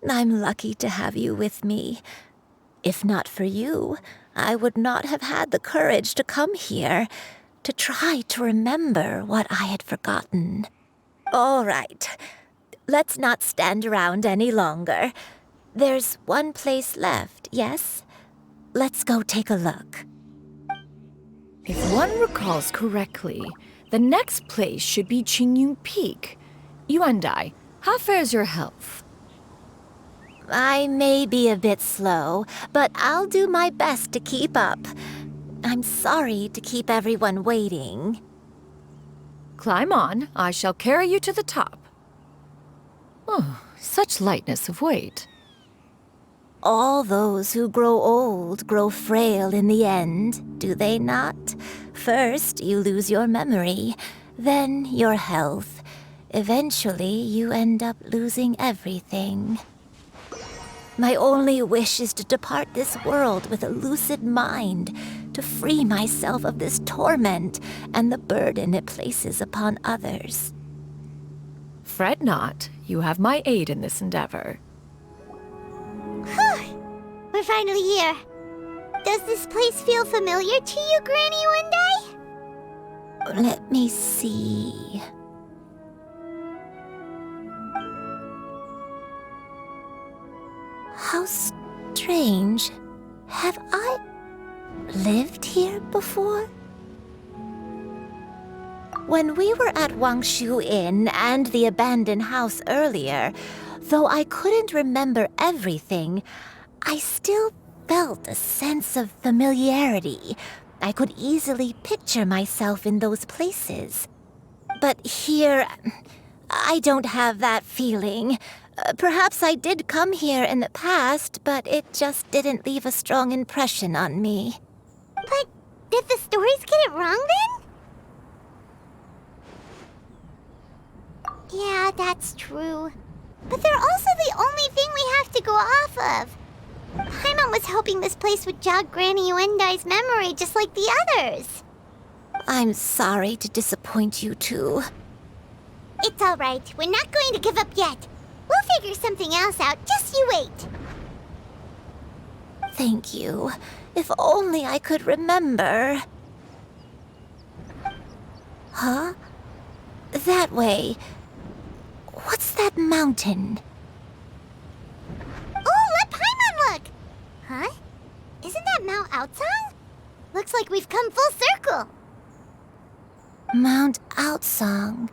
I'm lucky to have you with me. If not for you, I would not have had the courage to come here, to try to remember what I had forgotten. All right, let's not stand around any longer. There's one place left, yes? Let's go take a look. If one recalls correctly, the next place should be Xianyun Peak. Yuandai, how fares your health? I may be a bit slow, but I'll do my best to keep up. I'm sorry to keep everyone waiting. Climb on, I shall carry you to the top. Oh, such lightness of weight. All those who grow old grow frail in the end, do they not? First, you lose your memory, then your health. Eventually, you end up losing everything. My only wish is to depart this world with a lucid mind, to free myself of this torment and the burden it places upon others. Fret not, you have my aid in this endeavor. We're finally here. Does this place feel familiar to you, Granny Yuandai? Let me see. How strange. Have I lived here before? When we were at Wangshu Inn and the abandoned house earlier, though I couldn't remember everything, I still felt a sense of familiarity. I could easily picture myself in those places. But here, I don't have that feeling. Perhaps I did come here in the past, but it just didn't leave a strong impression on me. But did the stories get it wrong then? Yeah, that's true. But they're also the only thing we have to go off of. Paimon was hoping this place would jog Granny Yuandai's memory just like the others. I'm sorry to disappoint you too. It's all right. We're not going to give up yet. We'll figure something else out. Just you wait. Thank you. If only I could remember. Huh? That way. What's that mountain? Oh, let Paimon look! Huh? Isn't that Mount Outsang? Looks like we've come full circle. Mount Outsang.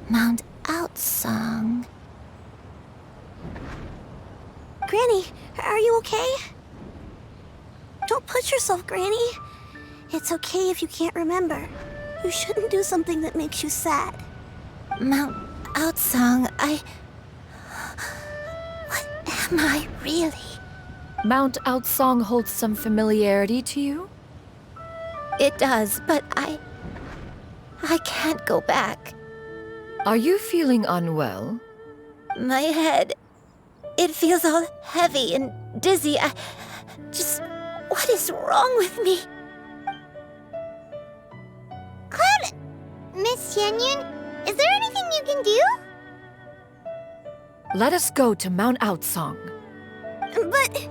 Mount Outsang. Granny, are you okay? Don't push yourself, Granny. It's okay if you can't remember. You shouldn't do something that makes you sad. Mount Outsang, what am I really? Mount Outsang holds some familiarity to you? It does, but I can't go back. Are you feeling unwell? My head, it feels all heavy and dizzy. What is wrong with me? Cloud, Miss Xianyun, is there anything you can do? Let us go to Mount Outsang. But...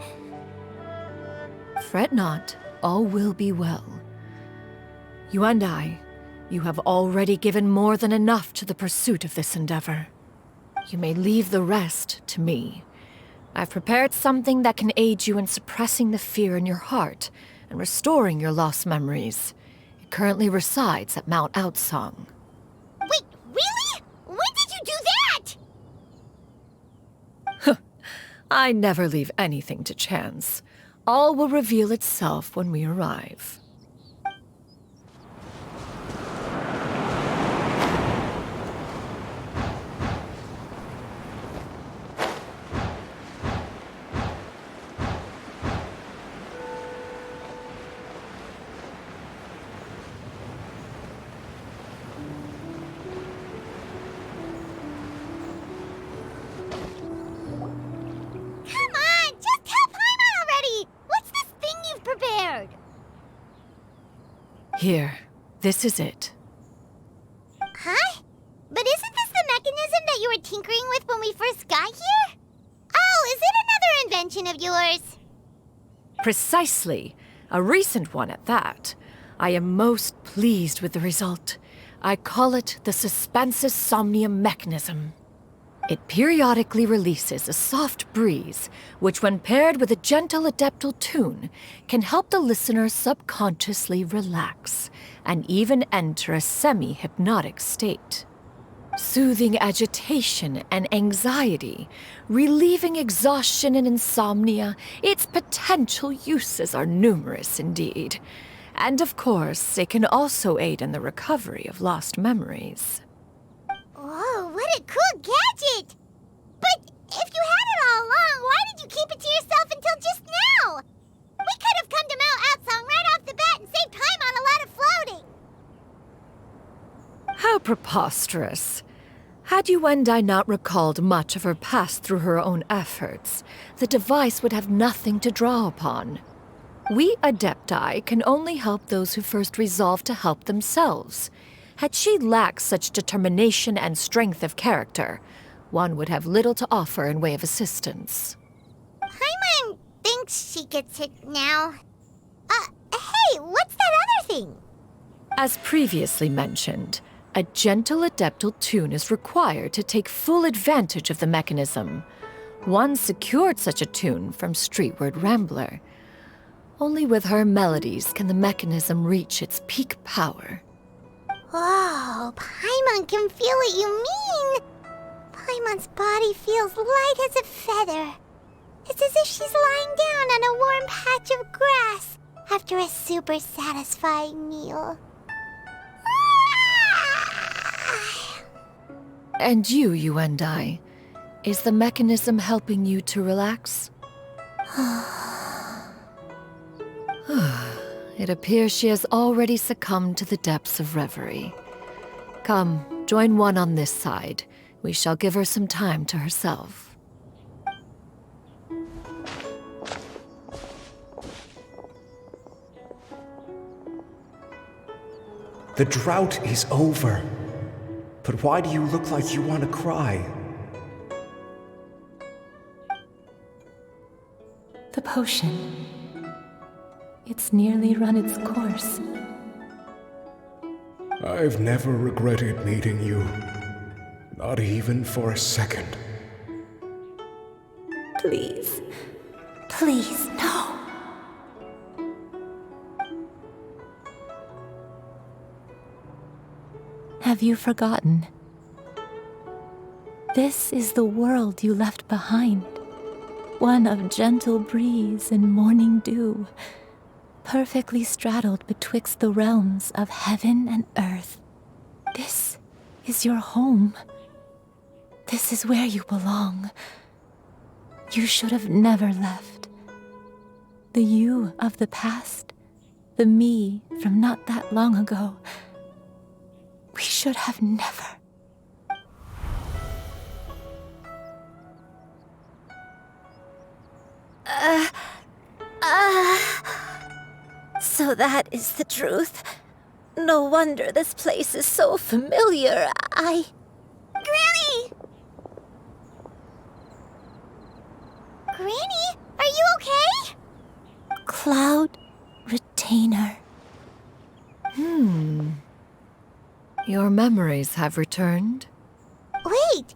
Fret not, all will be well. You and I, you have already given more than enough to the pursuit of this endeavor. You may leave the rest to me. I've prepared something that can aid you in suppressing the fear in your heart and restoring your lost memories. It currently resides at Mount Outsang. Wait, really? When did you do that? I never leave anything to chance. All will reveal itself when we arrive. Here, this is it. Huh? But isn't this the mechanism that you were tinkering with when we first got here? Oh, is it another invention of yours? Precisely. A recent one at that. I am most pleased with the result. I call it the Suspensus Somnium mechanism. It periodically releases a soft breeze, which when paired with a gentle adeptal tune, can help the listener subconsciously relax and even enter a semi-hypnotic state. Soothing agitation and anxiety, relieving exhaustion and insomnia, its potential uses are numerous indeed. And of course, it can also aid in the recovery of lost memories. Whoa, what a cool gadget! But if you had it all along, why did you keep it to yourself until just now? We could have come to Mount Outsong right off the bat and saved time on a lot of floating. How preposterous. Had Yuendai not recalled much of her past through her own efforts, the device would have nothing to draw upon. We Adepti can only help those who first resolve to help themselves. Had she lacked such determination and strength of character, one would have little to offer in way of assistance. Paimon thinks she gets it now. Hey, what's that other thing? As previously mentioned, a gentle adeptal tune is required to take full advantage of the mechanism. One secured such a tune from Streetward Rambler. Only with her melodies can the mechanism reach its peak power. Whoa, Paimon can feel what you mean. Paimon's body feels light as a feather. It's as if she's lying down on a warm patch of grass after a super satisfying meal. And you and I, is the mechanism helping you to relax? It appears she has already succumbed to the depths of reverie. Come, join one on this side. We shall give her some time to herself. The drought is over. But why do you look like you want to cry? The potion. It's nearly run its course. I've never regretted meeting you. Not even for a second. Please. Please, no. Have you forgotten? This is the world you left behind. One of gentle breeze and morning dew, perfectly straddled betwixt the realms of heaven and earth. This is your home. This is where you belong. You should have never left. The you of the past, the me from not that long ago, we should have never. So that is the truth. No wonder this place is so familiar. Granny! Granny, are you okay? Cloud Retainer. Your memories have returned? Wait,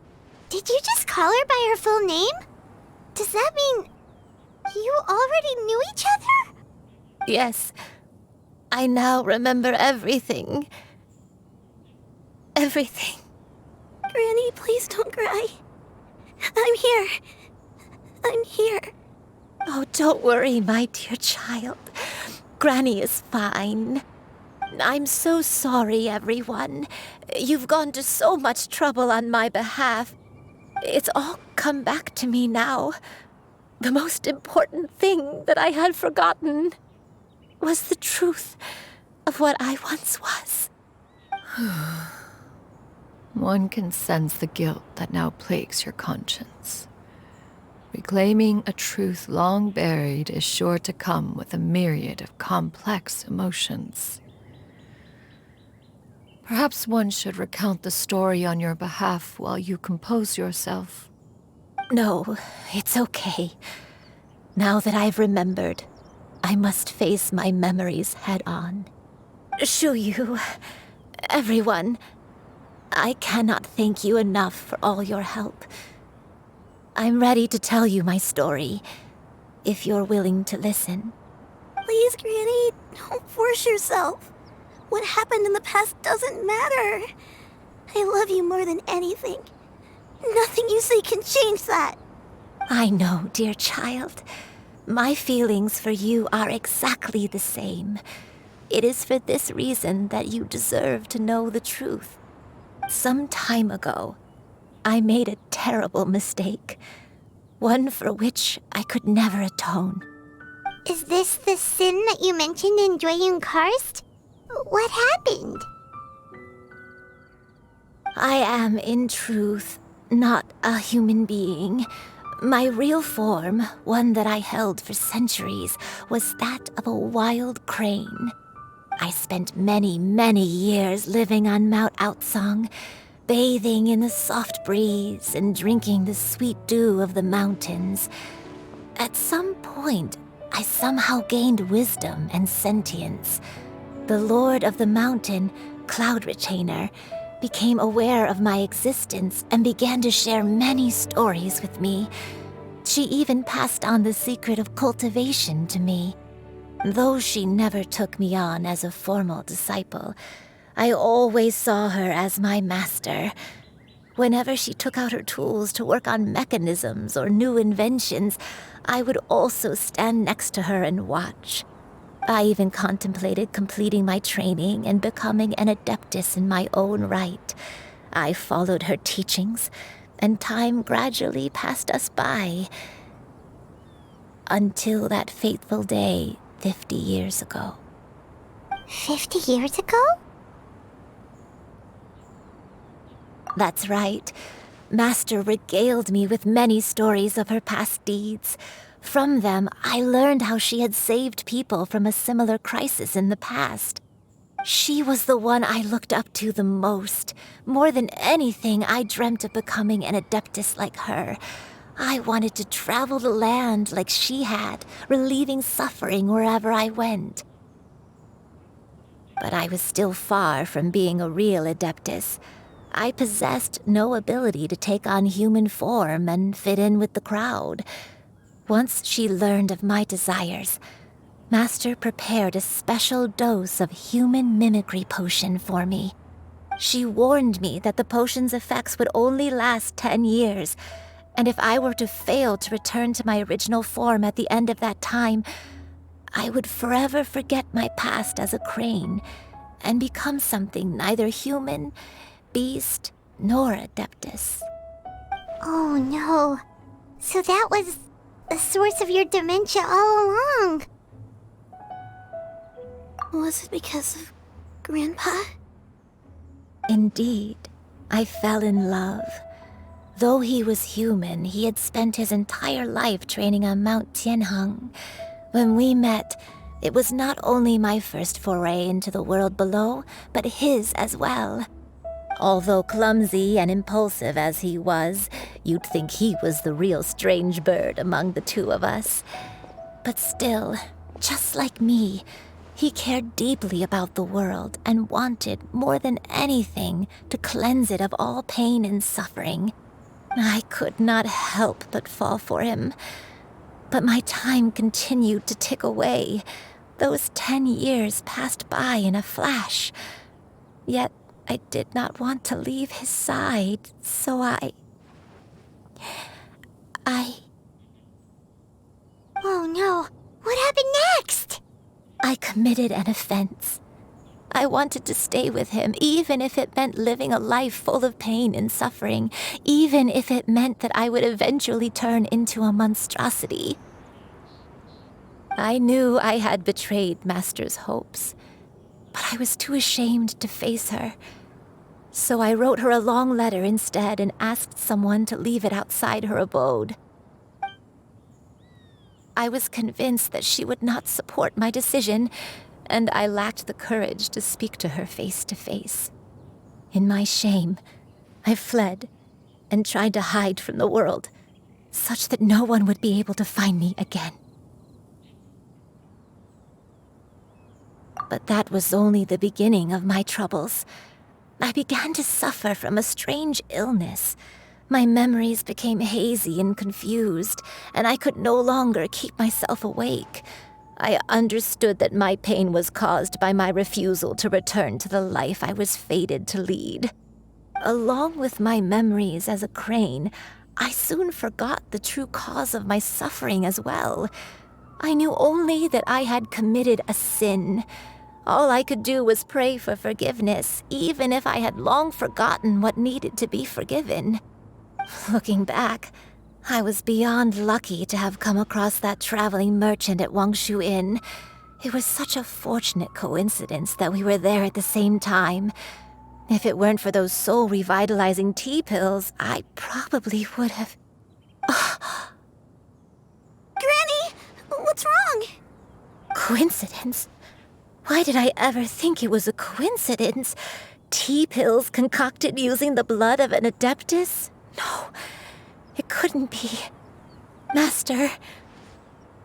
did you just call her by her full name? Does that mean you already knew each other? Yes. I now remember everything. Everything. Granny, please don't cry. I'm here. I'm here. Oh, don't worry, my dear child. Granny is fine. I'm so sorry, everyone. You've gone to so much trouble on my behalf. It's all come back to me now. The most important thing that I had forgotten was the truth of what I once was. One can sense the guilt that now plagues your conscience. Reclaiming a truth long buried is sure to come with a myriad of complex emotions. Perhaps one should recount the story on your behalf while you compose yourself. No, it's okay. Now that I've remembered, I must face my memories head on. Shuyu, everyone, I cannot thank you enough for all your help. I'm ready to tell you my story, if you're willing to listen. Please, Granny, don't force yourself. What happened in the past doesn't matter. I love you more than anything. Nothing you say can change that. I know, dear child. My feelings for you are exactly the same. It is for this reason that you deserve to know the truth. Some time ago, I made a terrible mistake. One for which I could never atone. Is this the sin that you mentioned in Xianyun Karst? What happened? I am, in truth, not a human being. My real form, one that I held for centuries, was that of a wild crane. I spent many, many years living on Mount Outsong, bathing in the soft breeze and drinking the sweet dew of the mountains. At some point, I somehow gained wisdom and sentience. The Lord of the Mountain, Cloud Retainer, became aware of my existence and began to share many stories with me. She even passed on the secret of cultivation to me. Though she never took me on as a formal disciple, I always saw her as my master. Whenever she took out her tools to work on mechanisms or new inventions, I would also stand next to her and watch. I even contemplated completing my training and becoming an adeptus in my own right. I followed her teachings, and time gradually passed us by. Until that fateful day 50 years ago. 50 years ago? That's right. Master regaled me with many stories of her past deeds. From them, I learned how she had saved people from a similar crisis in the past. She was the one I looked up to the most. More than anything, I dreamt of becoming an adeptus like her. I wanted to travel the land like she had, relieving suffering wherever I went. But I was still far from being a real adeptus. I possessed no ability to take on human form and fit in with the crowd. Once she learned of my desires, Master prepared a special dose of human mimicry potion for me. She warned me that the potion's effects would only last 10 years, and if I were to fail to return to my original form at the end of that time, I would forever forget my past as a crane and become something neither human, beast, nor adeptus. Oh no. So that was the source of your dementia all along. Was it because of Grandpa? Indeed, I fell in love. Though he was human, he had spent his entire life training on Mount Tianheng. When we met, it was not only my first foray into the world below, but his as well. Although clumsy and impulsive as he was, you'd think he was the real strange bird among the two of us. But still, just like me, he cared deeply about the world and wanted, more than anything, to cleanse it of all pain and suffering. I could not help but fall for him. But my time continued to tick away. Those 10 years passed by in a flash. Yet I did not want to leave his side, so I... Oh no, what happened next? I committed an offense. I wanted to stay with him, even if it meant living a life full of pain and suffering, even if it meant that I would eventually turn into a monstrosity. I knew I had betrayed Master's hopes, but I was too ashamed to face her. So I wrote her a long letter instead and asked someone to leave it outside her abode. I was convinced that she would not support my decision, and I lacked the courage to speak to her face to face. In my shame, I fled and tried to hide from the world, such that no one would be able to find me again. But that was only the beginning of my troubles. I began to suffer from a strange illness. My memories became hazy and confused, and I could no longer keep myself awake. I understood that my pain was caused by my refusal to return to the life I was fated to lead. Along with my memories as a crane, I soon forgot the true cause of my suffering as well. I knew only that I had committed a sin. All I could do was pray for forgiveness, even if I had long forgotten what needed to be forgiven. Looking back, I was beyond lucky to have come across that traveling merchant at Wangshu Inn. It was such a fortunate coincidence that we were there at the same time. If it weren't for those soul-revitalizing tea pills, I probably would have... Granny! What's wrong? Coincidence? Why did I ever think it was a coincidence? Tea pills concocted using the blood of an adeptus? No, it couldn't be. Master,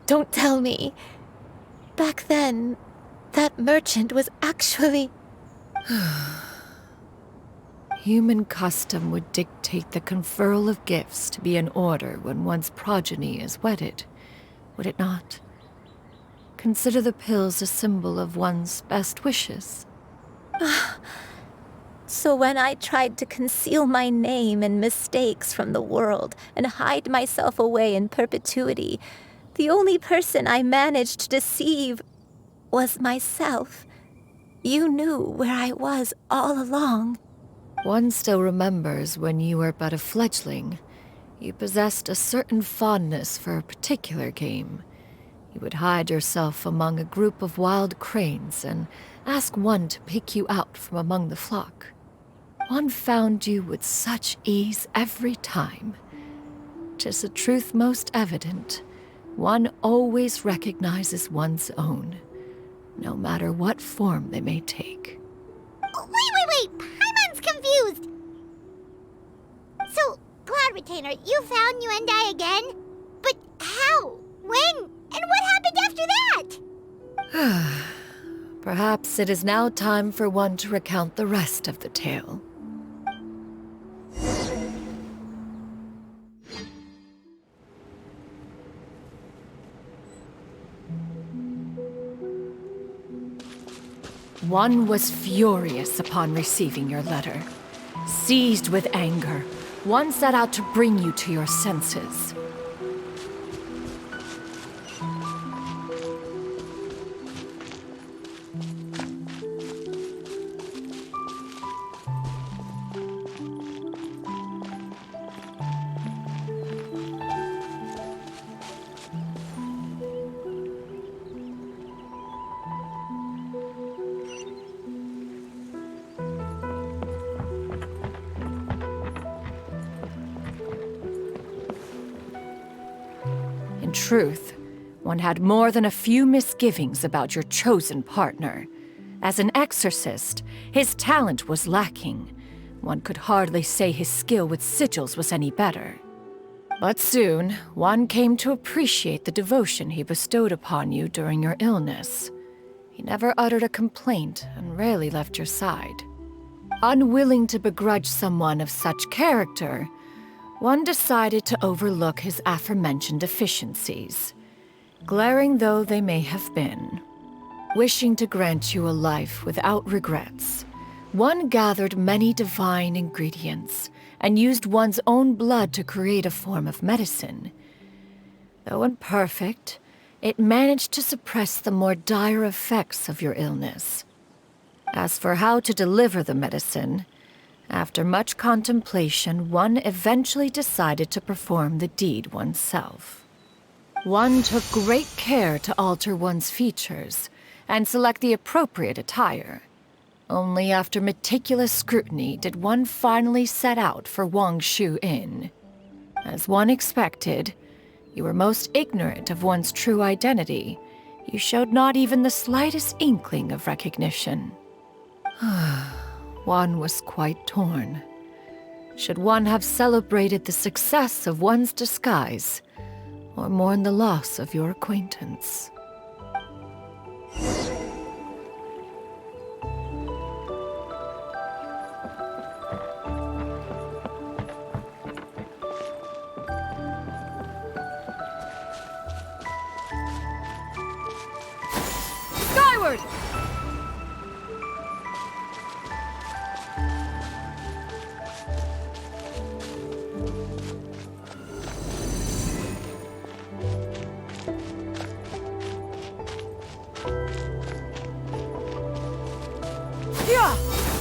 don't tell me. Back then, that merchant was actually... Human custom would dictate the conferral of gifts to be in order when one's progeny is wedded, would it not? Consider the pills a symbol of one's best wishes. So when I tried to conceal my name and mistakes from the world and hide myself away in perpetuity, the only person I managed to deceive was myself. You knew where I was all along. One still remembers when you were but a fledgling. You possessed a certain fondness for a particular game. You would hide yourself among a group of wild cranes and ask one to pick you out from among the flock. One found you with such ease every time. 'Tis a truth most evident. One always recognizes one's own, no matter what form they may take. Wait! Paimon's confused! So, Cloud Retainer, you found Yuendai again? But how? When? And what happened after that? Perhaps it is now time for one to recount the rest of the tale. One was furious upon receiving your letter. Seized with anger, one set out to bring you to your senses. In truth, one had more than a few misgivings about your chosen partner. As an exorcist, his talent was lacking. One could hardly say his skill with sigils was any better. But soon, one came to appreciate the devotion he bestowed upon you during your illness. He never uttered a complaint and rarely left your side. Unwilling to begrudge someone of such character, one decided to overlook his aforementioned deficiencies, glaring though they may have been. Wishing to grant you a life without regrets, one gathered many divine ingredients and used one's own blood to create a form of medicine. Though imperfect, it managed to suppress the more dire effects of your illness. As for how to deliver the medicine, after much contemplation, one eventually decided to perform the deed oneself. One took great care to alter one's features and select the appropriate attire. Only after meticulous scrutiny did one finally set out for Wangshu Inn. As one expected, you were most ignorant of one's true identity. You showed not even the slightest inkling of recognition. one was quite torn. Should one have celebrated the success of one's disguise, or mourn the loss of your acquaintance? Skyward!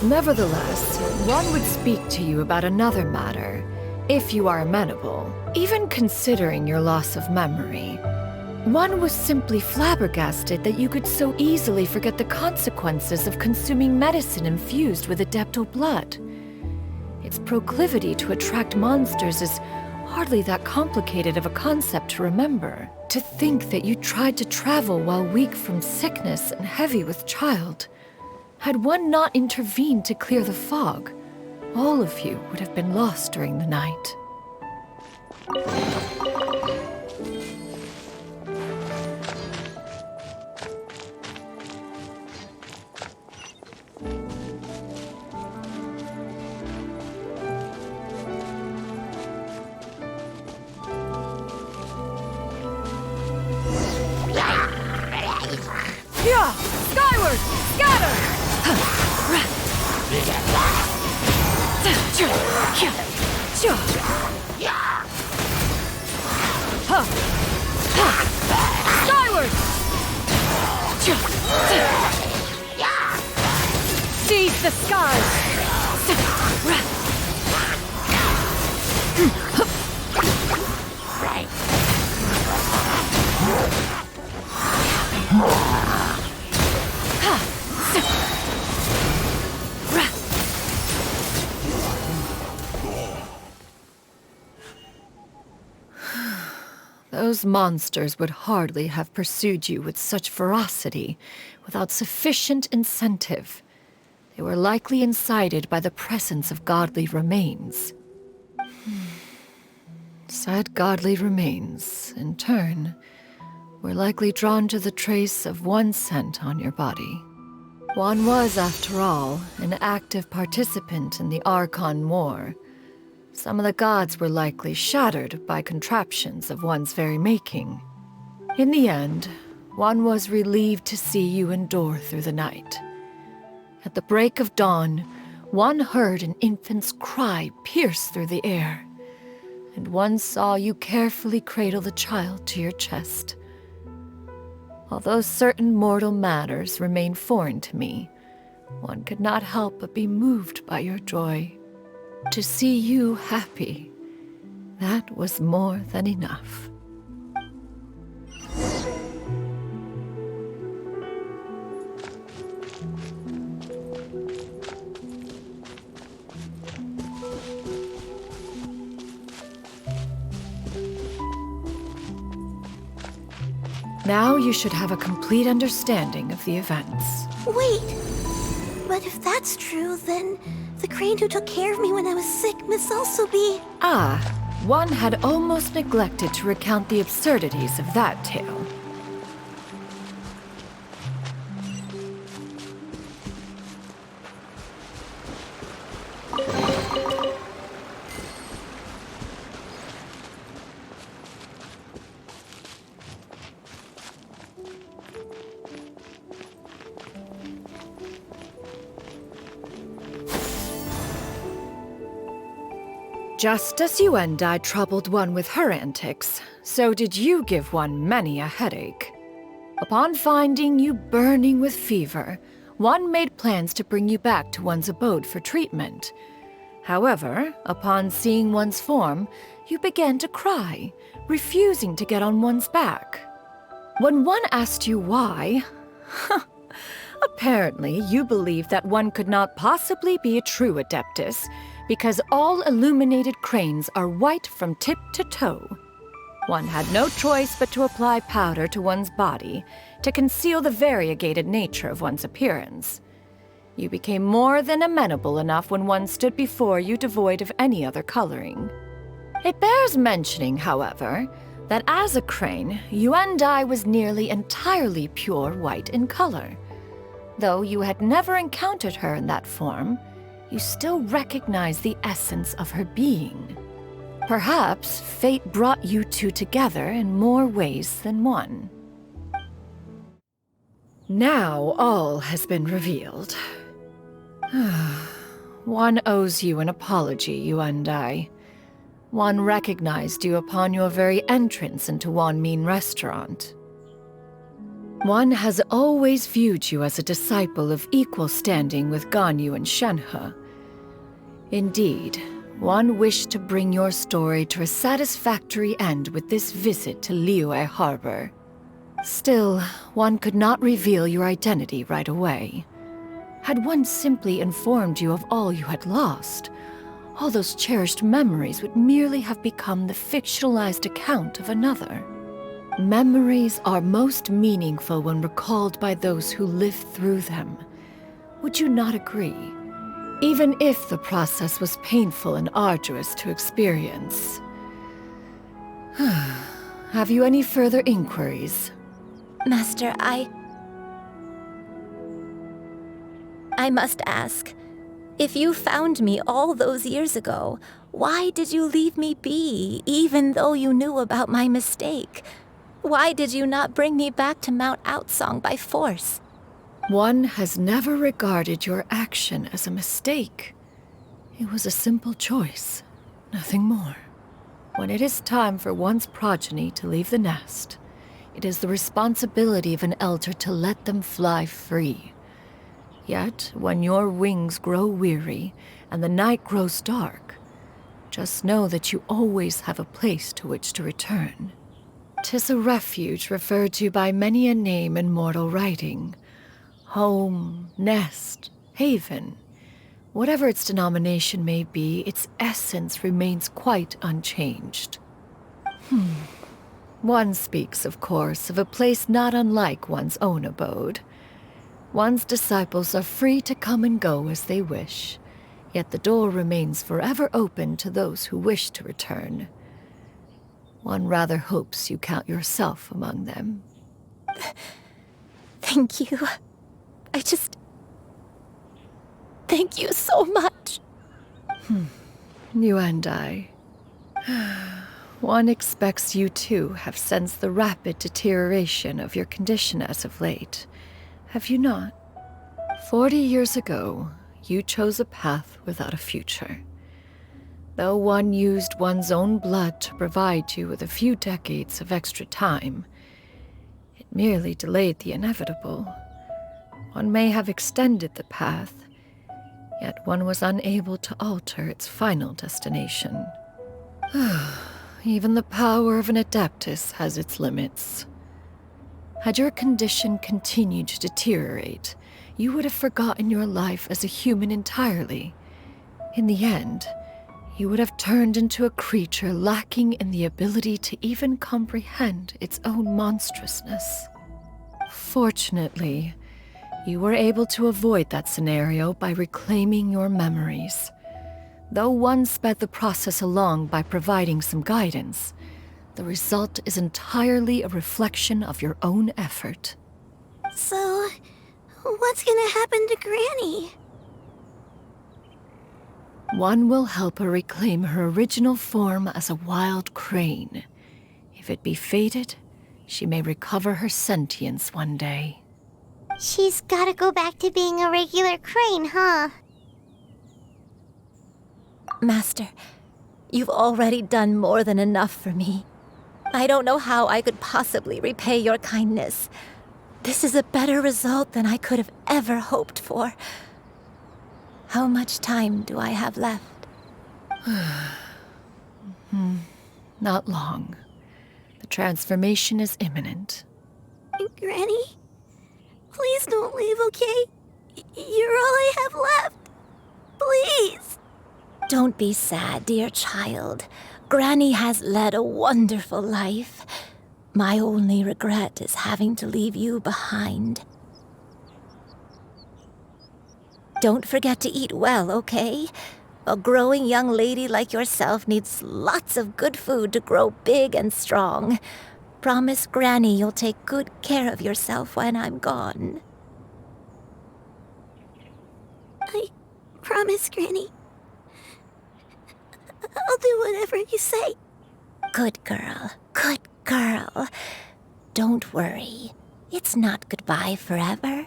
Nevertheless, one would speak to you about another matter, if you are amenable. Even considering your loss of memory, one was simply flabbergasted that you could so easily forget the consequences of consuming medicine infused with adeptal blood. Its proclivity to attract monsters is hardly that complicated of a concept to remember. To think that you tried to travel while weak from sickness and heavy with child. Had one not intervened to clear the fog, all of you would have been lost during the night. Skyward! Scatter! Skyward! Seize the skies! Those monsters would hardly have pursued you with such ferocity without sufficient incentive. They were likely incited by the presence of godly remains. Said godly remains, in turn, were likely drawn to the trace of one scent on your body. One was, after all, an active participant in the Archon War. Some of the gods were likely shattered by contraptions of one's very making. In the end, one was relieved to see you endure through the night. At the break of dawn, one heard an infant's cry pierce through the air, and one saw you carefully cradle the child to your chest. Although certain mortal matters remain foreign to me, one could not help but be moved by your joy. To see you happy, that was more than enough. Now you should have a complete understanding of the events. Wait! But if that's true, then the crane who took care of me when I was sick must also be... Ah, one had almost neglected to recount the absurdities of that tale. Just as Xianyun troubled one with her antics, so did you give one many a headache. Upon finding you burning with fever, one made plans to bring you back to one's abode for treatment. However, upon seeing one's form, you began to cry, refusing to get on one's back. When one asked you why, apparently you believed that one could not possibly be a true Adeptus, because all illuminated cranes are white from tip to toe. One had no choice but to apply powder to one's body to conceal the variegated nature of one's appearance. You became more than amenable enough when one stood before you devoid of any other coloring. It bears mentioning, however, that as a crane, Yuandai was nearly entirely pure white in color. Though you had never encountered her in that form, you still recognize the essence of her being. Perhaps fate brought you two together in more ways than one. Now all has been revealed. One owes you an apology, Yuandai. One recognized you upon your very entrance into Wanmin Restaurant. One has always viewed you as a disciple of equal standing with Ganyu and Shenhe. Indeed, one wished to bring your story to a satisfactory end with this visit to Liyue Harbor. Still, one could not reveal your identity right away. Had one simply informed you of all you had lost, all those cherished memories would merely have become the fictionalized account of another. Memories are most meaningful when recalled by those who lived through them. Would you not agree? Even if the process was painful and arduous to experience. Have you any further inquiries? Master, I must ask. If you found me all those years ago, why did you leave me be, even though you knew about my mistake? Why did you not bring me back to Mount Outsong by force? One has never regarded your action as a mistake. It was a simple choice, nothing more. When it is time for one's progeny to leave the nest, it is the responsibility of an elder to let them fly free. Yet, when your wings grow weary and the night grows dark, just know that you always have a place to which to return. 'Tis a refuge referred to by many a name in mortal writing. Home, nest, haven. Whatever its denomination may be, its essence remains quite unchanged. One speaks, of course, of a place not unlike one's own abode. One's disciples are free to come and go as they wish, yet the door remains forever open to those who wish to return. One rather hopes you count yourself among them. Thank you. Thank you so much. You and I. One expects you too have sensed the rapid deterioration of your condition as of late. Have you not? 40 years ago, you chose a path without a future. Though one used one's own blood to provide you with a few decades of extra time, it merely delayed the inevitable. One may have extended the path, yet one was unable to alter its final destination. Even the power of an adeptus has its limits. Had your condition continued to deteriorate, you would have forgotten your life as a human entirely. In the end, you would have turned into a creature lacking in the ability to even comprehend its own monstrousness. Fortunately, you were able to avoid that scenario by reclaiming your memories. Though one sped the process along by providing some guidance, the result is entirely a reflection of your own effort. So, what's gonna happen to Granny? One will help her reclaim her original form as a wild crane. If it be fated, she may recover her sentience one day. She's gotta go back to being a regular crane, huh? Master, you've already done more than enough for me. I don't know how I could possibly repay your kindness. This is a better result than I could have ever hoped for. How much time do I have left? Not long. The transformation is imminent. Granny? Please don't leave, okay? You're all I have left. Please. Don't be sad, dear child. Granny has led a wonderful life. My only regret is having to leave you behind. don't forget to eat well, okay? A growing young lady like yourself needs lots of good food to grow big and strong. Promise Granny you'll take good care of yourself when I'm gone. I promise, Granny. I'll do whatever you say. Good girl. Good girl. Don't worry. It's not goodbye forever.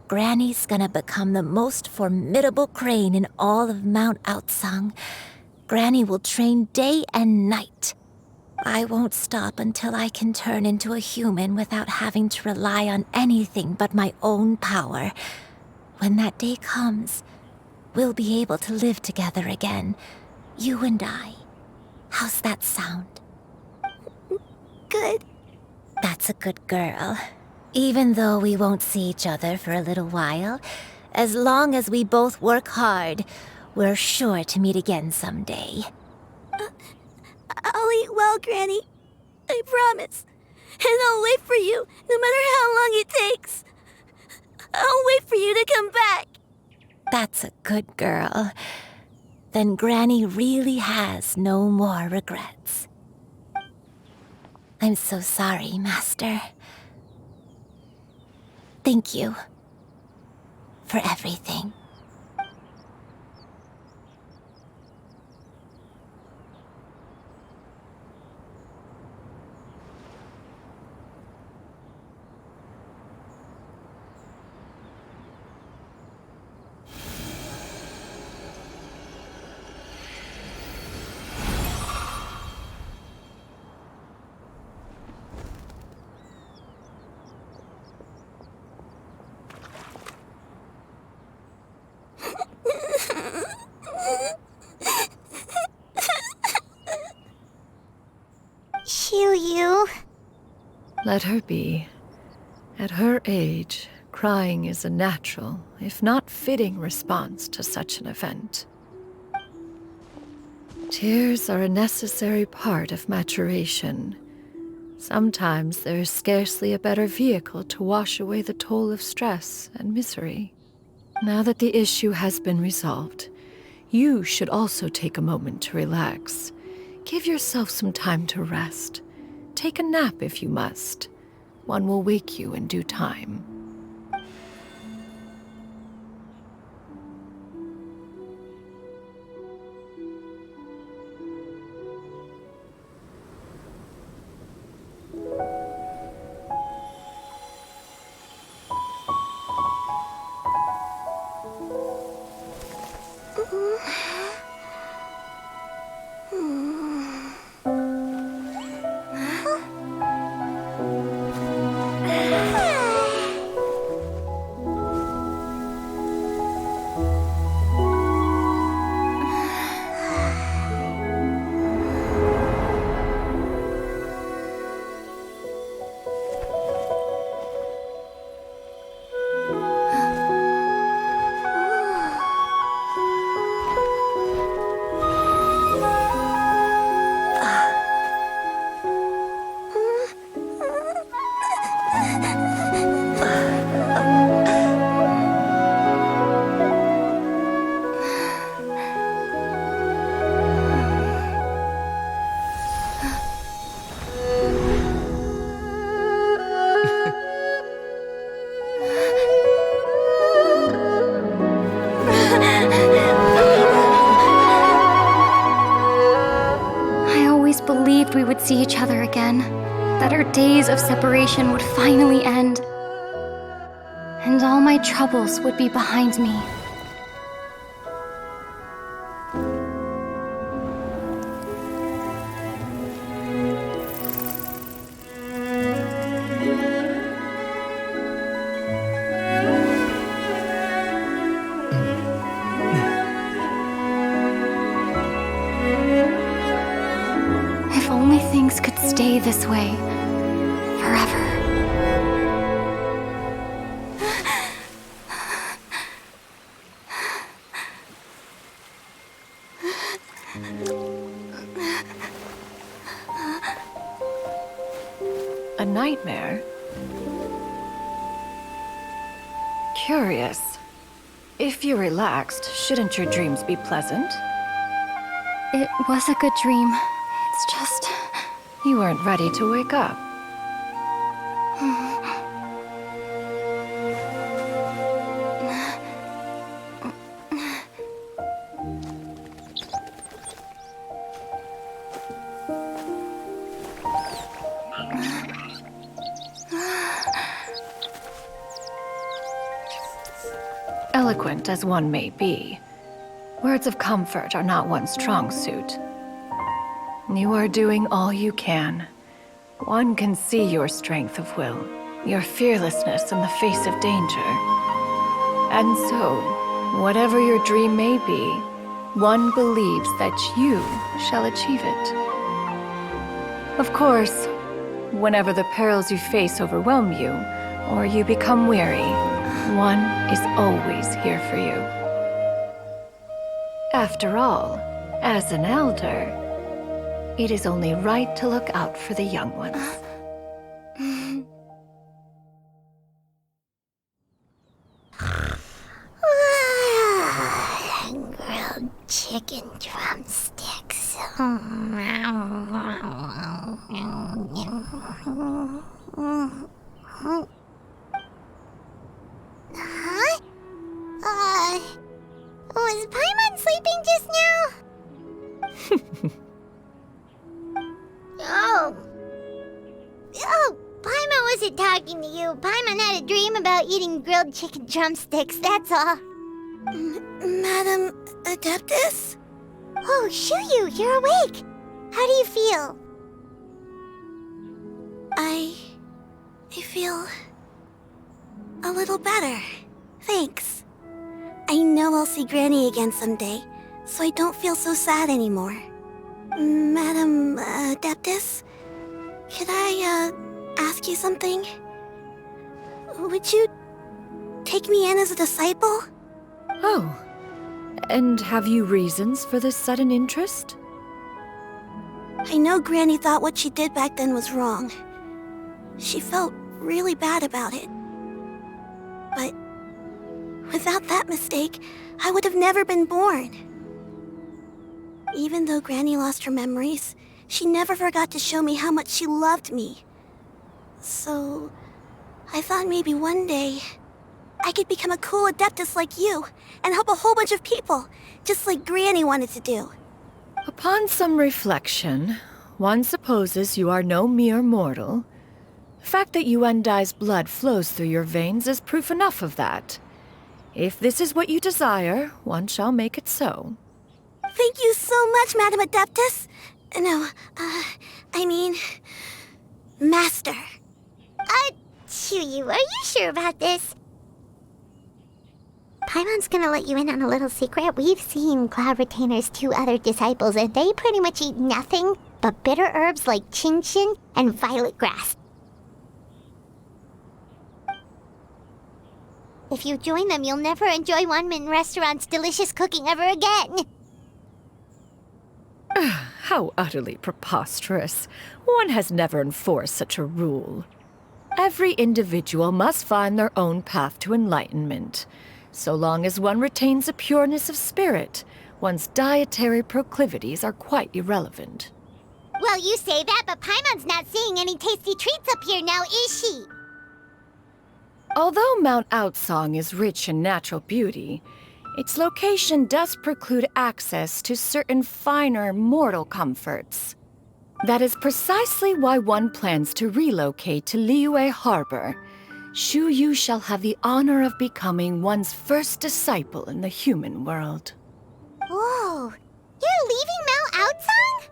Granny's gonna become the most formidable crane in all of Mount Outsung. Granny will train day and night. I won't stop until I can turn into a human without having to rely on anything but my own power. When that day comes, we'll be able to live together again. You and I. How's that sound? Good. That's a good girl. Even though we won't see each other for a little while, as long as we both work hard, we're sure to meet again someday. I'll eat well, Granny. I promise. And I'll wait for you, no matter how long it takes. I'll wait for you to come back. That's a good girl. Then Granny really has no more regrets. I'm so sorry, Master. Thank you for everything. Xianyun. Let her be. At her age, crying is a natural, if not fitting, response to such an event. Tears are a necessary part of maturation. Sometimes there is scarcely a better vehicle to wash away the toll of stress and misery. Now that the issue has been resolved, you should also take a moment to relax. Give yourself some time to rest. Take a nap if you must. One will wake you in due time. We would see each other again, that our days of separation would finally end, and all my troubles would be behind me. Things could stay this way forever. A nightmare? Curious. If you're relaxed, shouldn't your dreams be pleasant? It was a good dream. It's just... You weren't ready to wake up. Eloquent as one may be, words of comfort are not one's strong suit. You are doing all you can. One can see your strength of will, your fearlessness in the face of danger. And so, whatever your dream may be, one believes that you shall achieve it. Of course, whenever the perils you face overwhelm you, or you become weary, one is always here for you. After all, as an elder, it is only right to look out for the young ones. Grilled chicken drumsticks. Huh? Was Paimon sleeping just now? Oh, Paimon wasn't talking to you. Paimon had a dream about eating grilled chicken drumsticks, that's all. Madam Adeptus? Oh, Xianyun, you're awake. How do you feel? I feel a little better. Thanks. I know I'll see Granny again someday, so I don't feel so sad anymore. Madam Adeptus, could I ask you something? Would you take me in as a disciple? Oh, and have you reasons for this sudden interest? I know Granny thought what she did back then was wrong. She felt really bad about it. But without that mistake, I would have never been born. Even though Granny lost her memories, she never forgot to show me how much she loved me. So, I thought maybe one day I could become a cool Adeptus like you and help a whole bunch of people, just like Granny wanted to do. Upon some reflection, one supposes you are no mere mortal. The fact that Yuendai's blood flows through your veins is proof enough of that. If this is what you desire, one shall make it so. Thank you so much, Madam Adeptus. No, I mean... Master. Xianyun, are you sure about this? Paimon's gonna let you in on a little secret. We've seen Cloud Retainer's 2 other disciples, and they pretty much eat nothing but bitter herbs like chin-chin and violet grass. If you join them, you'll never enjoy Wanmin Restaurant's delicious cooking ever again. How utterly preposterous. One has never enforced such a rule. Every individual must find their own path to enlightenment. So long as one retains a pureness of spirit, one's dietary proclivities are quite irrelevant. Well, you say that, but Paimon's not seeing any tasty treats up here now, is she? Although Mount Outsong is rich in natural beauty, its location does preclude access to certain finer mortal comforts. That is precisely why one plans to relocate to Liyue Harbor. Shu Yu shall have the honor of becoming one's first disciple in the human world. Whoa, you're leaving Mount Outsong?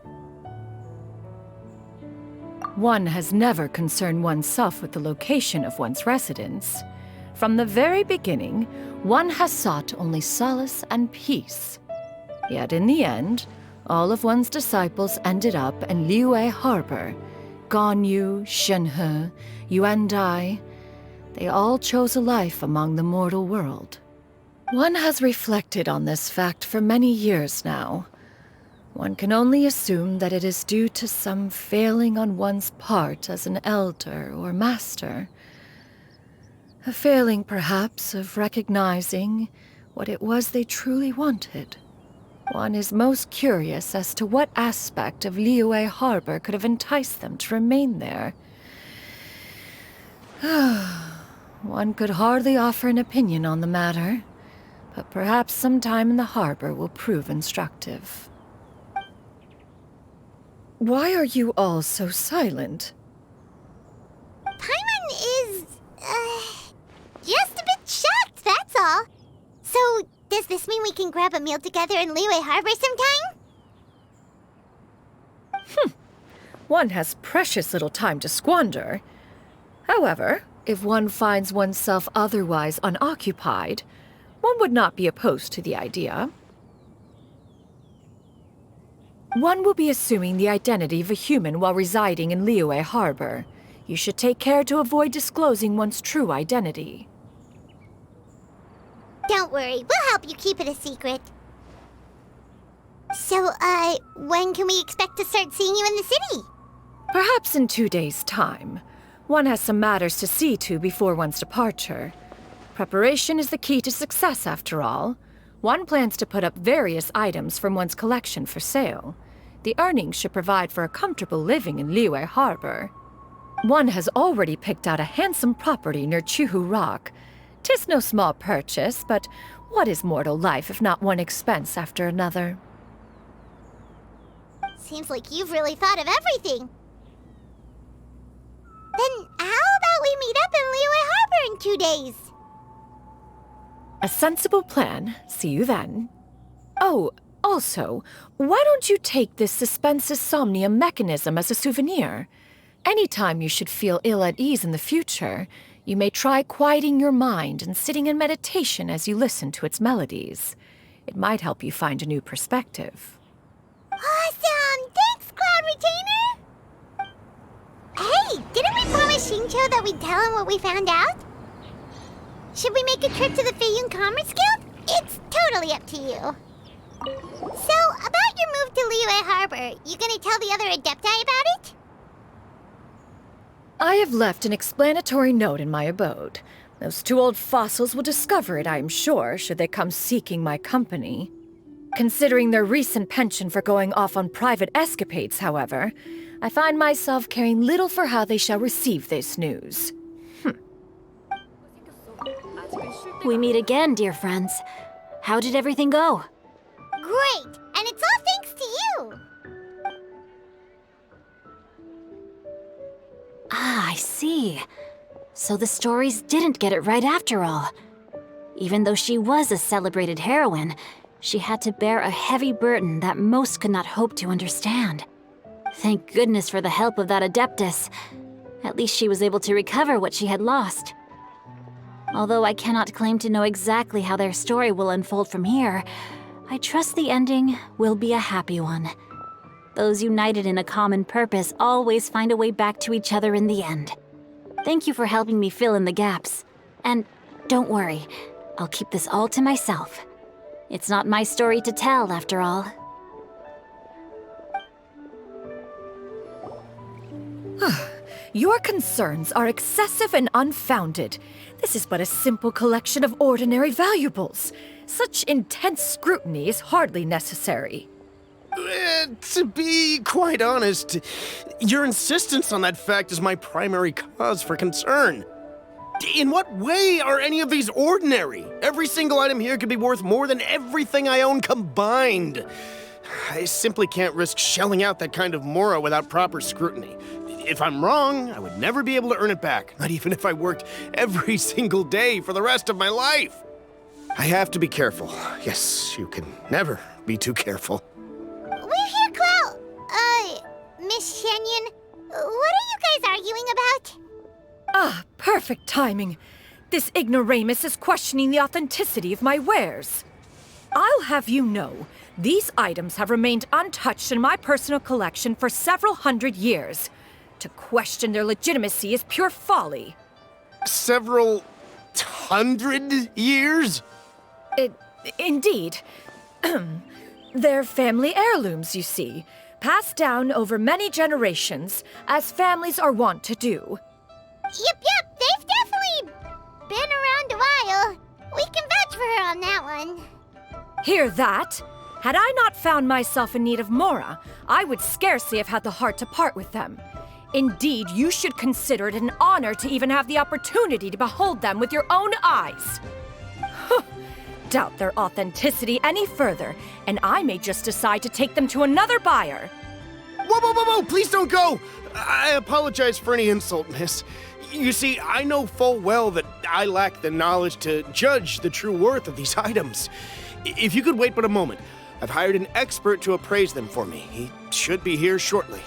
One has never concerned oneself with the location of one's residence. From the very beginning, one has sought only solace and peace. Yet in the end, all of one's disciples ended up in Liyue Harbor. Ganyu, Shenhe, Yuendai, they all chose a life among the mortal world. One has reflected on this fact for many years now. One can only assume that it is due to some failing on one's part as an elder or master. A failing, perhaps, of recognizing what it was they truly wanted. One is most curious as to what aspect of Liyue Harbor could have enticed them to remain there. One could hardly offer an opinion on the matter, but perhaps some time in the harbor will prove instructive. Why are you all so silent? Paimon is, just a bit shocked, that's all. So, does this mean we can grab a meal together in Liyue Harbor sometime? One has precious little time to squander. However, if one finds oneself otherwise unoccupied, one would not be opposed to the idea. One will be assuming the identity of a human while residing in Liyue Harbor. You should take care to avoid disclosing one's true identity. Don't worry, we'll help you keep it a secret. So, when can we expect to start seeing you in the city? Perhaps in 2 days' time. One has some matters to see to before one's departure. Preparation is the key to success, after all. One plans to put up various items from one's collection for sale. The earnings should provide for a comfortable living in Liyue Harbor. One has already picked out a handsome property near Chuhu Rock. 'Tis no small purchase, but what is mortal life if not one expense after another? Seems like you've really thought of everything. Then how about we meet up in Liyue Harbor in 2 days? A sensible plan. See you then. Oh, also, why don't you take this suspensus somnium mechanism as a souvenir? Anytime you should feel ill at ease in the future, you may try quieting your mind and sitting in meditation as you listen to its melodies. It might help you find a new perspective. Awesome! Thanks, Cloud Retainer! Hey, didn't we promise Xingqiu that we'd tell him what we found out? Should we make a trip to the Feiyun Commerce Guild? It's totally up to you. So, about your move to Liyue Harbor, you gonna tell the other Adepti about it? I have left an explanatory note in my abode. Those 2 old fossils will discover it, I am sure, should they come seeking my company. Considering their recent penchant for going off on private escapades, however, I find myself caring little for how they shall receive this news. We meet again, dear friends. How did everything go? Great! And it's all thanks to you! Ah, I see. So the stories didn't get it right after all. Even though she was a celebrated heroine, she had to bear a heavy burden that most could not hope to understand. Thank goodness for the help of that Adeptus. At least she was able to recover what she had lost. Although I cannot claim to know exactly how their story will unfold from here, I trust the ending will be a happy one. Those united in a common purpose always find a way back to each other in the end. Thank you for helping me fill in the gaps. And don't worry, I'll keep this all to myself. It's not my story to tell, after all. Your concerns are excessive and unfounded. This is but a simple collection of ordinary valuables. Such intense scrutiny is hardly necessary. To be quite honest, your insistence on that fact is my primary cause for concern. In what way are any of these ordinary? Every single item here could be worth more than everything I own combined. I simply can't risk shelling out that kind of mora without proper scrutiny. If I'm wrong, I would never be able to earn it back, not even if I worked every single day for the rest of my life. I have to be careful. Yes, you can never be too careful. We're here, Cloud. Miss Xianyun, what are you guys arguing about? Ah, perfect timing. This ignoramus is questioning the authenticity of my wares. I'll have you know, these items have remained untouched in my personal collection for several hundred years. To question their legitimacy is pure folly. Several hundred years? Indeed. They're family heirlooms, you see, passed down over many generations, as families are wont to do. Yep, they've definitely been around a while. We can vouch for her on that one. Hear that? Had I not found myself in need of Mora, I would scarcely have had the heart to part with them. Indeed, you should consider it an honor to even have the opportunity to behold them with your own eyes. Doubt their authenticity any further, and I may just decide to take them to another buyer. Whoa! Please don't go! I apologize for any insult, miss. You see, I know full well that I lack the knowledge to judge the true worth of these items. If you could wait but a moment, I've hired an expert to appraise them for me. He should be here shortly.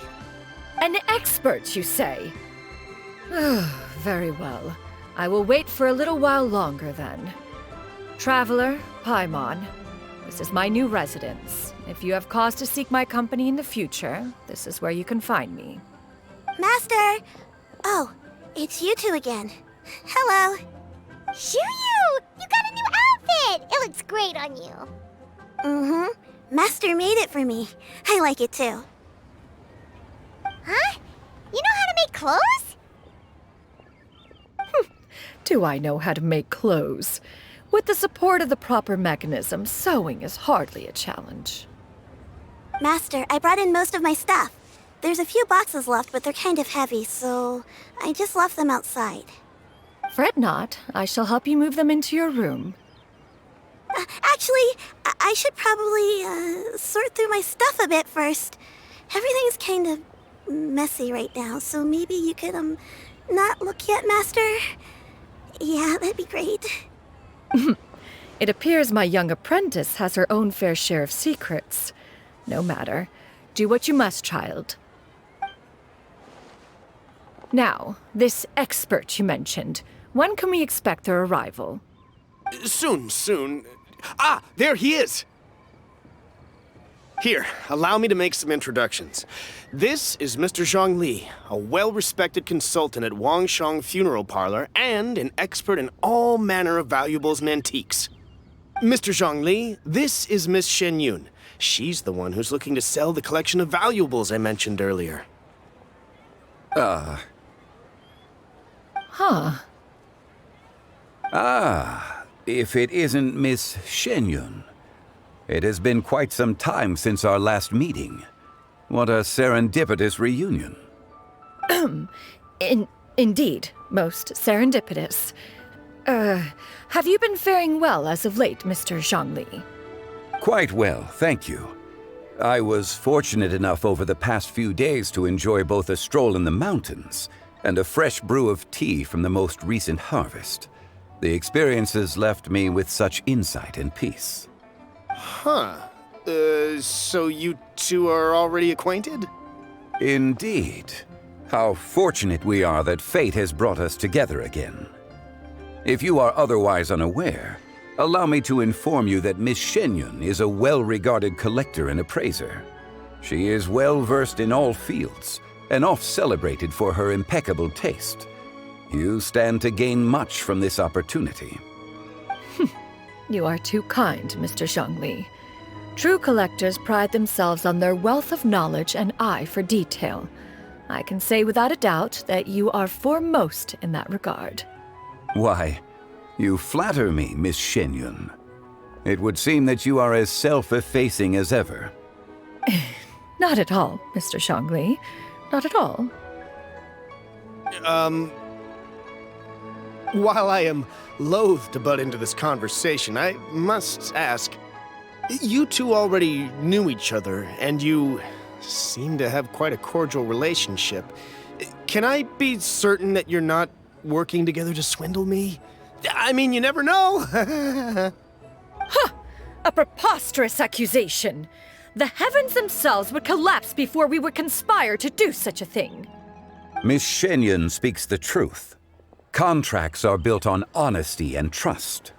An expert, you say? Very well. I will wait for a little while longer then. Traveler, Paimon, this is my new residence. If you have cause to seek my company in the future, this is where you can find me. Master! Oh, it's you two again. Hello. Xianyun! You got a new outfit! It looks great on you. Mm-hmm. Master made it for me. I like it too. Huh? You know how to make clothes? Do I know how to make clothes? With the support of the proper mechanism, sewing is hardly a challenge. Master, I brought in most of my stuff. There's a few boxes left, but they're kind of heavy, so I just left them outside. Fret not. I shall help you move them into your room. Actually, I should probably sort through my stuff a bit first. Everything's kind of messy right now, so maybe you could, not look yet, Master? Yeah, that'd be great. It appears my young apprentice has her own fair share of secrets. No matter. Do what you must, child. Now, this expert you mentioned, when can we expect their arrival? Soon. Ah, there he is! Here, allow me to make some introductions. This is Mr. Zhongli, a well-respected consultant at Wangshang Funeral Parlor and an expert in all manner of valuables and antiques. Mr. Zhongli, this is Miss Xianyun. She's the one who's looking to sell the collection of valuables I mentioned earlier. Huh. If it isn't Miss Xianyun. It has been quite some time since our last meeting. What a serendipitous reunion. Indeed, most serendipitous. Have you been faring well as of late, Mr. Zhongli? Quite well, thank you. I was fortunate enough over the past few days to enjoy both a stroll in the mountains and a fresh brew of tea from the most recent harvest. The experiences left me with such insight and peace. Huh. So you two are already acquainted? Indeed. How fortunate we are that fate has brought us together again. If you are otherwise unaware, allow me to inform you that Miss Xianyun is a well-regarded collector and appraiser. She is well-versed in all fields, and oft-celebrated for her impeccable taste. You stand to gain much from this opportunity. You are too kind, Mr. Zhongli. True collectors pride themselves on their wealth of knowledge and eye for detail. I can say without a doubt that you are foremost in that regard. Why, you flatter me, Miss Xianyun. It would seem that you are as self-effacing as ever. Not at all, Mr. Zhongli. Not at all. While I am loath to butt into this conversation, I must ask, you two already knew each other, and you seem to have quite a cordial relationship. Can I be certain that you're not working together to swindle me? I mean, you never know. Huh! A preposterous accusation. The heavens themselves would collapse before we would conspire to do such a thing. Miss Xianyun speaks the truth. Contracts are built on honesty and trust.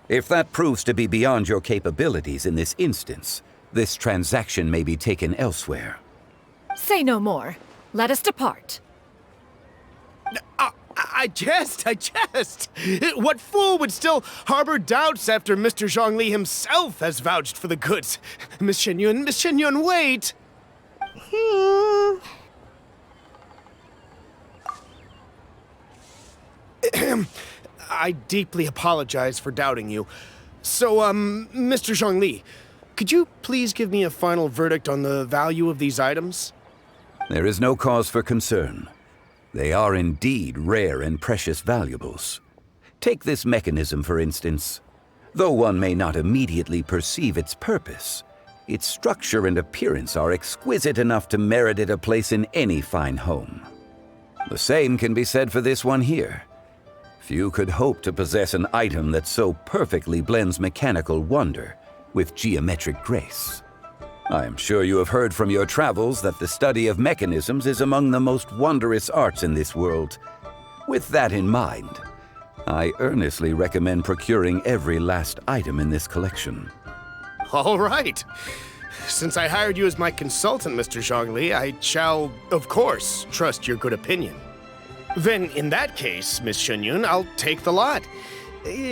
If that proves to be beyond your capabilities in this instance, this transaction may be taken elsewhere. Say no more. Let us depart. I jest. What fool would still harbor doubts after Mr. Zhongli himself has vouched for the goods? Miss Xianyun, wait! I deeply apologize for doubting you, So, Mr. Zhongli, could you please give me a final verdict on the value of these items? There is no cause for concern. They are indeed rare and precious valuables. Take this mechanism, for instance. Though one may not immediately perceive its purpose, its structure and appearance are exquisite enough to merit it a place in any fine home. The same can be said for this one here. Few could hope to possess an item that so perfectly blends mechanical wonder with geometric grace. I am sure you have heard from your travels that the study of mechanisms is among the most wondrous arts in this world. With that in mind, I earnestly recommend procuring every last item in this collection. All right. Since I hired you as my consultant, Mr. Zhongli, I shall, of course, trust your good opinion. Then, in that case, Miss Xianyun, I'll take the lot.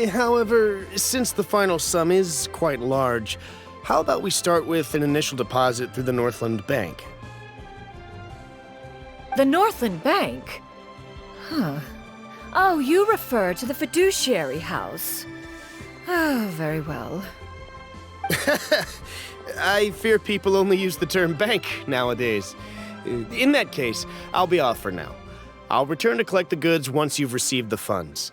However, since the final sum is quite large, how about we start with an initial deposit through the Northland Bank? The Northland Bank? Huh. Oh, you refer to the fiduciary house. Oh, very well. I fear people only use the term bank nowadays. In that case, I'll be off for now. I'll return to collect the goods once you've received the funds.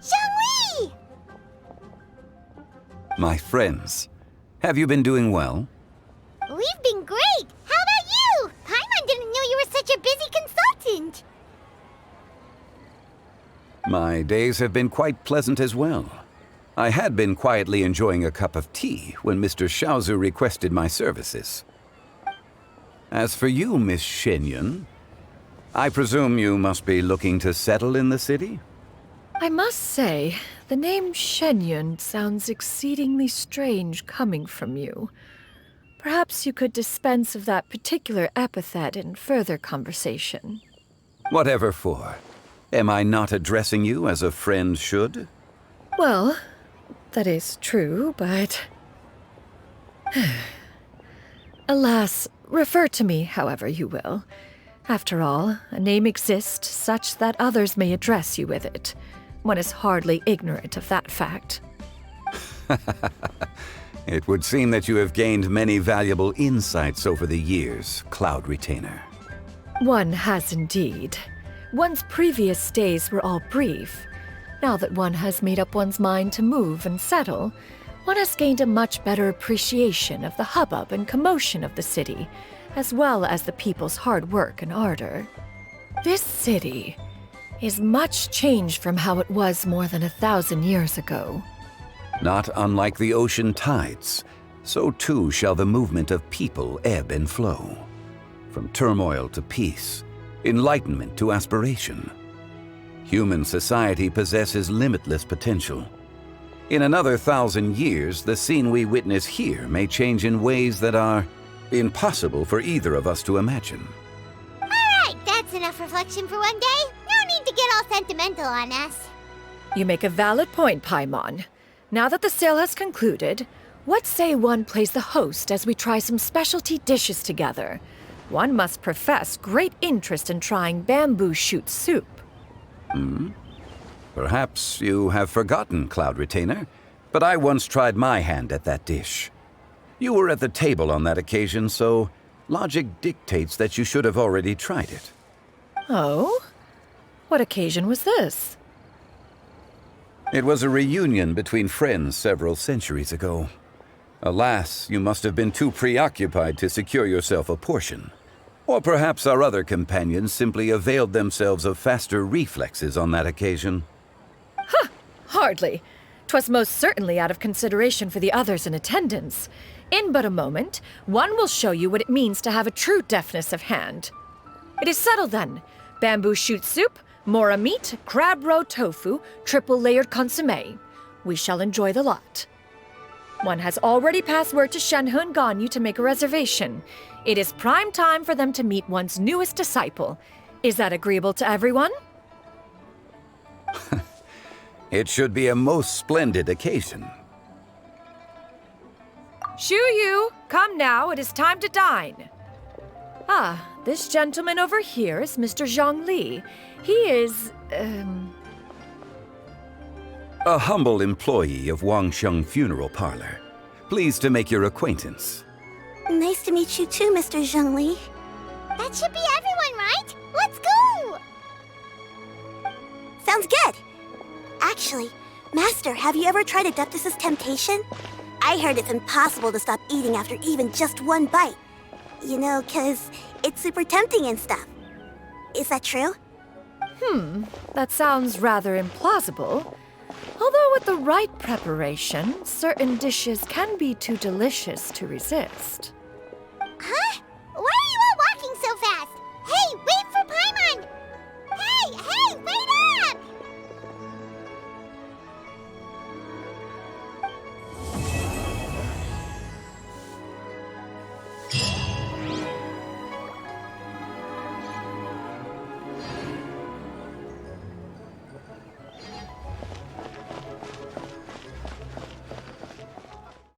Zhongli! My friends, have you been doing well? We've been great! How about you? Paimon didn't know you were such a busy consultant! My days have been quite pleasant as well. I had been quietly enjoying a cup of tea when Mr. Xiaozu requested my services. As for you, Miss Xianyun, I presume you must be looking to settle in the city? I must say, the name Xianyun sounds exceedingly strange coming from you. Perhaps you could dispense of that particular epithet in further conversation. Whatever for. Am I not addressing you as a friend should? Well, that is true, but... Alas, refer to me however you will. After all, a name exists such that others may address you with it. One is hardly ignorant of that fact. It would seem that you have gained many valuable insights over the years, Cloud Retainer. One has indeed. One's previous days were all brief. Now that one has made up one's mind to move and settle, one has gained a much better appreciation of the hubbub and commotion of the city, as well as the people's hard work and ardor. This city is much changed from how it was more than 1,000 years ago. Not unlike the ocean tides, so too shall the movement of people ebb and flow. From turmoil to peace, enlightenment to aspiration. Human society possesses limitless potential. In another 1,000 years, the scene we witness here may change in ways that are impossible for either of us to imagine. All right, that's enough reflection for one day. No need to get all sentimental on us. You make a valid point, Paimon. Now that the sale has concluded, what say one plays the host as we try some specialty dishes together? One must profess great interest in trying bamboo shoot soup. Perhaps you have forgotten, Cloud Retainer, but I once tried my hand at that dish. You were at the table on that occasion, so logic dictates that you should have already tried it. Oh? What occasion was this? It was a reunion between friends several centuries ago. Alas, you must have been too preoccupied to secure yourself a portion. Or perhaps our other companions simply availed themselves of faster reflexes on that occasion. Huh! Hardly. 'Twas most certainly out of consideration for the others in attendance. In but a moment, one will show you what it means to have a true deftness of hand. It is settled then. Bamboo shoot soup, mora meat, crab roe tofu, triple-layered consommé. We shall enjoy the lot. One has already passed word to Shenhe and Ganyu to make a reservation. It is prime time for them to meet one's newest disciple. Is that agreeable to everyone? It should be a most splendid occasion. Shu Yu, come now, it is time to dine. Ah, this gentleman over here is Mr. Zhongli. He is, A humble employee of Wangsheng Funeral Parlor. Pleased to make your acquaintance. Nice to meet you too, Mr. Zhongli. That should be everyone, right? Let's go! Sounds good. Actually, Master, have you ever tried Adeptus' temptation? I heard it's impossible to stop eating after even just one bite. You know, 'cause it's super tempting and stuff. Is that true? That sounds rather implausible. Although with the right preparation, certain dishes can be too delicious to resist.